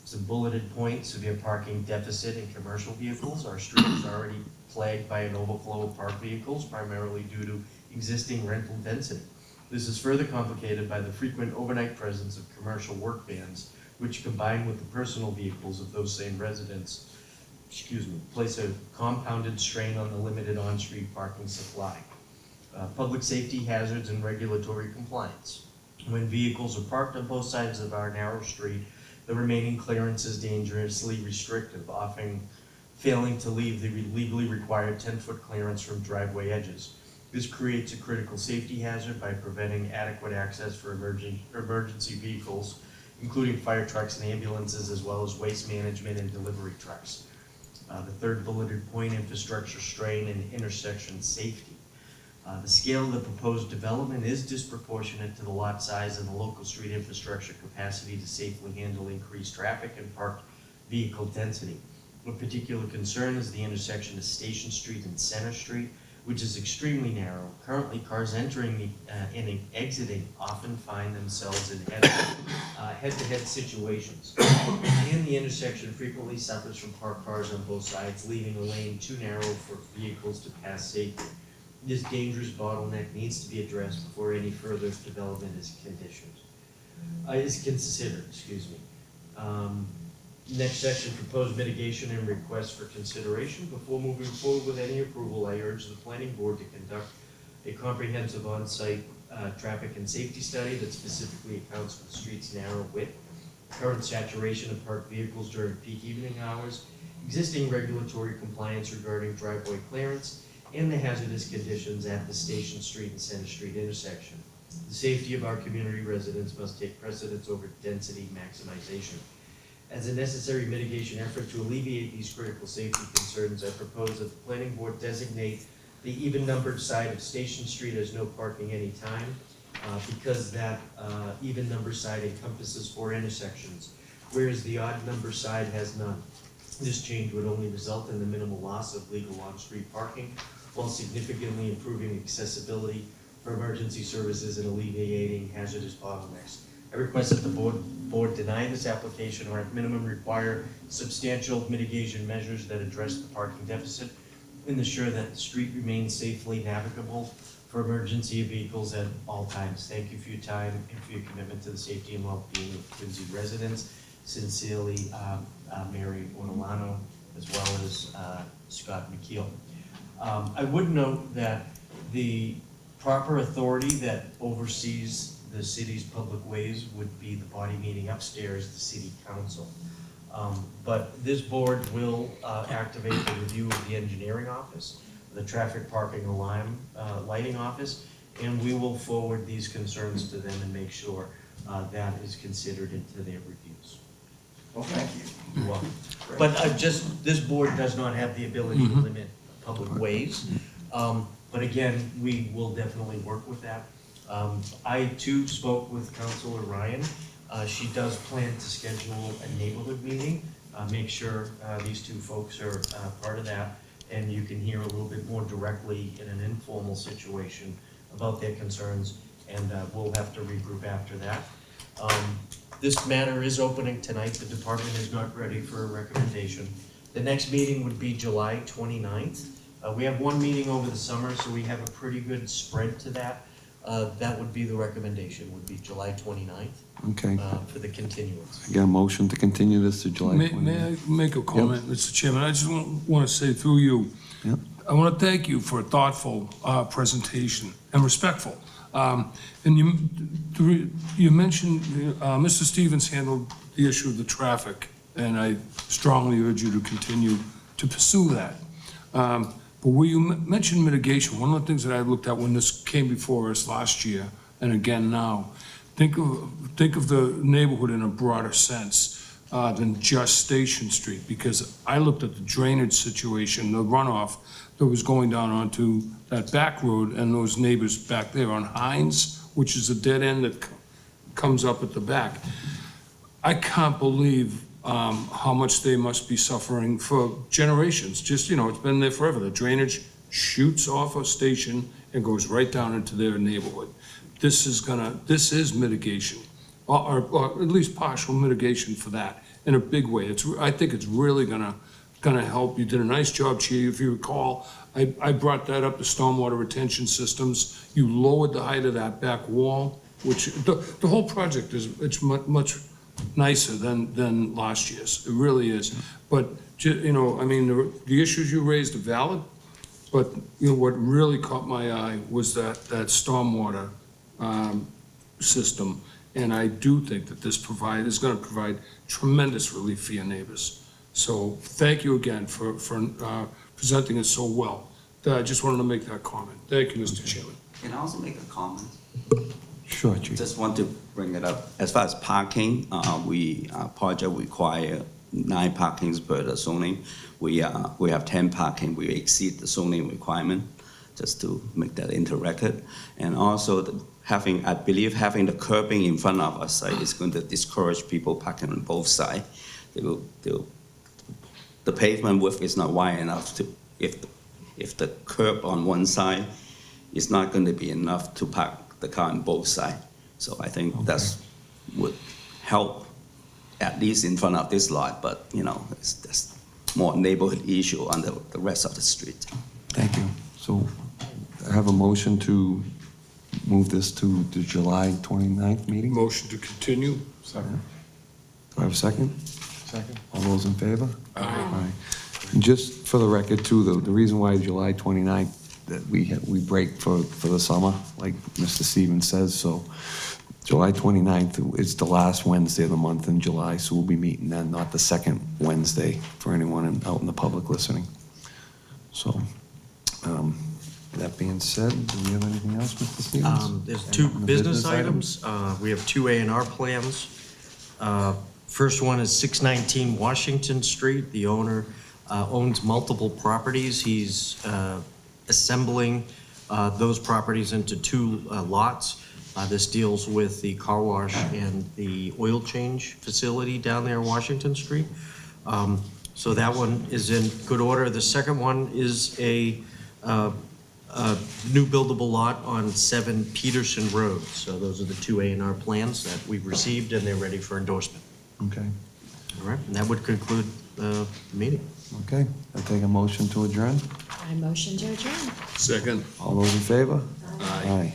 Some bulleted points: severe parking deficit in commercial vehicles. Our street is already plagued by an overflow of parked vehicles, primarily due to existing rental density. This is further complicated by the frequent overnight presence of commercial work vans, which combined with the personal vehicles of those same residents, place a compounded strain on the limited on-street parking supply. Public safety hazards and regulatory compliance. When vehicles are parked on both sides of our narrow street, the remaining clearance is dangerously restrictive, often failing to leave the legally required 10-foot clearance from driveway edges. This creates a critical safety hazard by preventing adequate access for emergency vehicles, including fire trucks and ambulances, as well as waste management and delivery trucks. The third bulleted point: infrastructure strain and intersection safety. The scale of the proposed development is disproportionate to the lot size and the local street infrastructure capacity to safely handle increased traffic and parked vehicle density. Of particular concern is the intersection of Station Street and Center Street, which is extremely narrow. Currently, cars entering and exiting often find themselves in head-to-head situations. And the intersection frequently suffers from parked cars on both sides, leaving a lane too narrow for vehicles to pass safely. This dangerous bottleneck needs to be addressed before any further development is considered. Next section: proposed mitigation and request for consideration. Before moving forward with any approval, I urge the planning board to conduct a comprehensive on-site traffic and safety study that specifically accounts for the street's narrow width, current saturation of parked vehicles during peak evening hours, existing regulatory compliance regarding driveway clearance, and the hazardous conditions at the Station Street and Center Street intersection. The safety of our community residents must take precedence over density maximization. As a necessary mitigation effort to alleviate these critical safety concerns, I propose that the planning board designate the even-numbered side of Station Street as no parking anytime, because that even-numbered side encompasses 4 intersections, whereas the odd-number side has none. This change would only result in the minimal loss of legal on-street parking while significantly improving accessibility for emergency services and alleviating hazardous bottlenecks. I request that the board deny this application or at minimum require substantial mitigation measures that address the parking deficit and ensure that the street remains safely navigable for emergency vehicles at all times. Thank you for your time and for your commitment to the safety and well-being of Quincy residents. Sincerely, Mary Ortolano, as well as Scott McKeel. I would note that the proper authority that oversees the city's public ways would be the body meeting upstairs, the city council. But this board will activate the review of the engineering office, the traffic parking and lighting office, and we will forward these concerns to them and make sure that is considered into their reviews. Well, thank you. You're welcome. But this board does not have the ability to limit public ways. But again, we will definitely work with that. I too spoke with Councilor Ryan. She does plan to schedule a neighborhood meeting, make sure these two folks are part of that, and you can hear a little bit more directly in an informal situation about their concerns, and we'll have to regroup after that. This matter is opening tonight. The department is not ready for a recommendation. The next meeting would be July 29th. We have one meeting over the summer, so we have a pretty good spread to that. That would be the recommendation, would be July 29th. Okay. For the continuance. I got a motion to continue this to July 29th. May I make a comment, Mr. Chairman? I just want to say through you, Yep. I want to thank you for a thoughtful presentation and respectful. And you mentioned, Mr. Stevens handled the issue of the traffic, and I strongly urge you to continue to pursue that. But where you mentioned mitigation, one of the things that I looked at when this came before us last year, and again now, think of the neighborhood in a broader sense than just Station Street, because I looked at the drainage situation, the runoff that was going down onto that back road, and those neighbors back there on Hines, which is a dead end that comes up at the back. I can't believe how much they must be suffering for generations. Just, it's been there forever. The drainage shoots off a station and goes right down into their neighborhood. This is mitigation, or at least partial mitigation for that in a big way. I think it's really gonna help. You did a nice job, Chief. If you recall, I brought that up, the stormwater retention systems. You lowered the height of that back wall, which the whole project it's much nicer than last year's. It really is. But the issues you raised are valid. But what really caught my eye was that stormwater system, and I do think that this is going to provide tremendous relief for your neighbors. So thank you again for presenting it so well. I just wanted to make that comment. Thank you, Mr. Chairman. Can I also make a comment? Sure, Chief. Just want to bring it up. As far as parking, project require 9 parkings per the zoning. We have 10 parking. We exceed the zoning requirement, just to make that into record. And also I believe having the curbing in front of our site is going to discourage people parking on both sides. The pavement width is not wide enough to, if the curb on one side is not going to be enough to park the car on both sides. So I think that's would help, at least in front of this lot, but it's more neighborhood issue on the rest of the street. Thank you. So I have a motion to move this to the July 29th meeting. Motion to continue. Second. Do I have a second? Second. All those in favor? Aye. And just for the record too, the reason why July 29th, that we break for the summer, like Mr. Stevens says, so July 29th is the last Wednesday of the month in July, so we'll be meeting then, not the second Wednesday for anyone out in the public listening. So, that being said, do we have anything else, Mr. Stevens? There's 2 On the business items. We have 2 A&R plans. First one is 619 Washington Street. The owner owns multiple properties. He's assembling those properties into 2 lots. This deals with the car wash and the oil change facility down there on Washington Street. So that one is in good order. The second one is a a new buildable lot on 7 Peterson Road. So those are the two A&R plans that we've received, and they're ready for endorsement. Okay, All right, and that would conclude the meeting. okay. I take a motion to adjourn. I motion to adjourn. Second. All those in favor? Aye. Aye.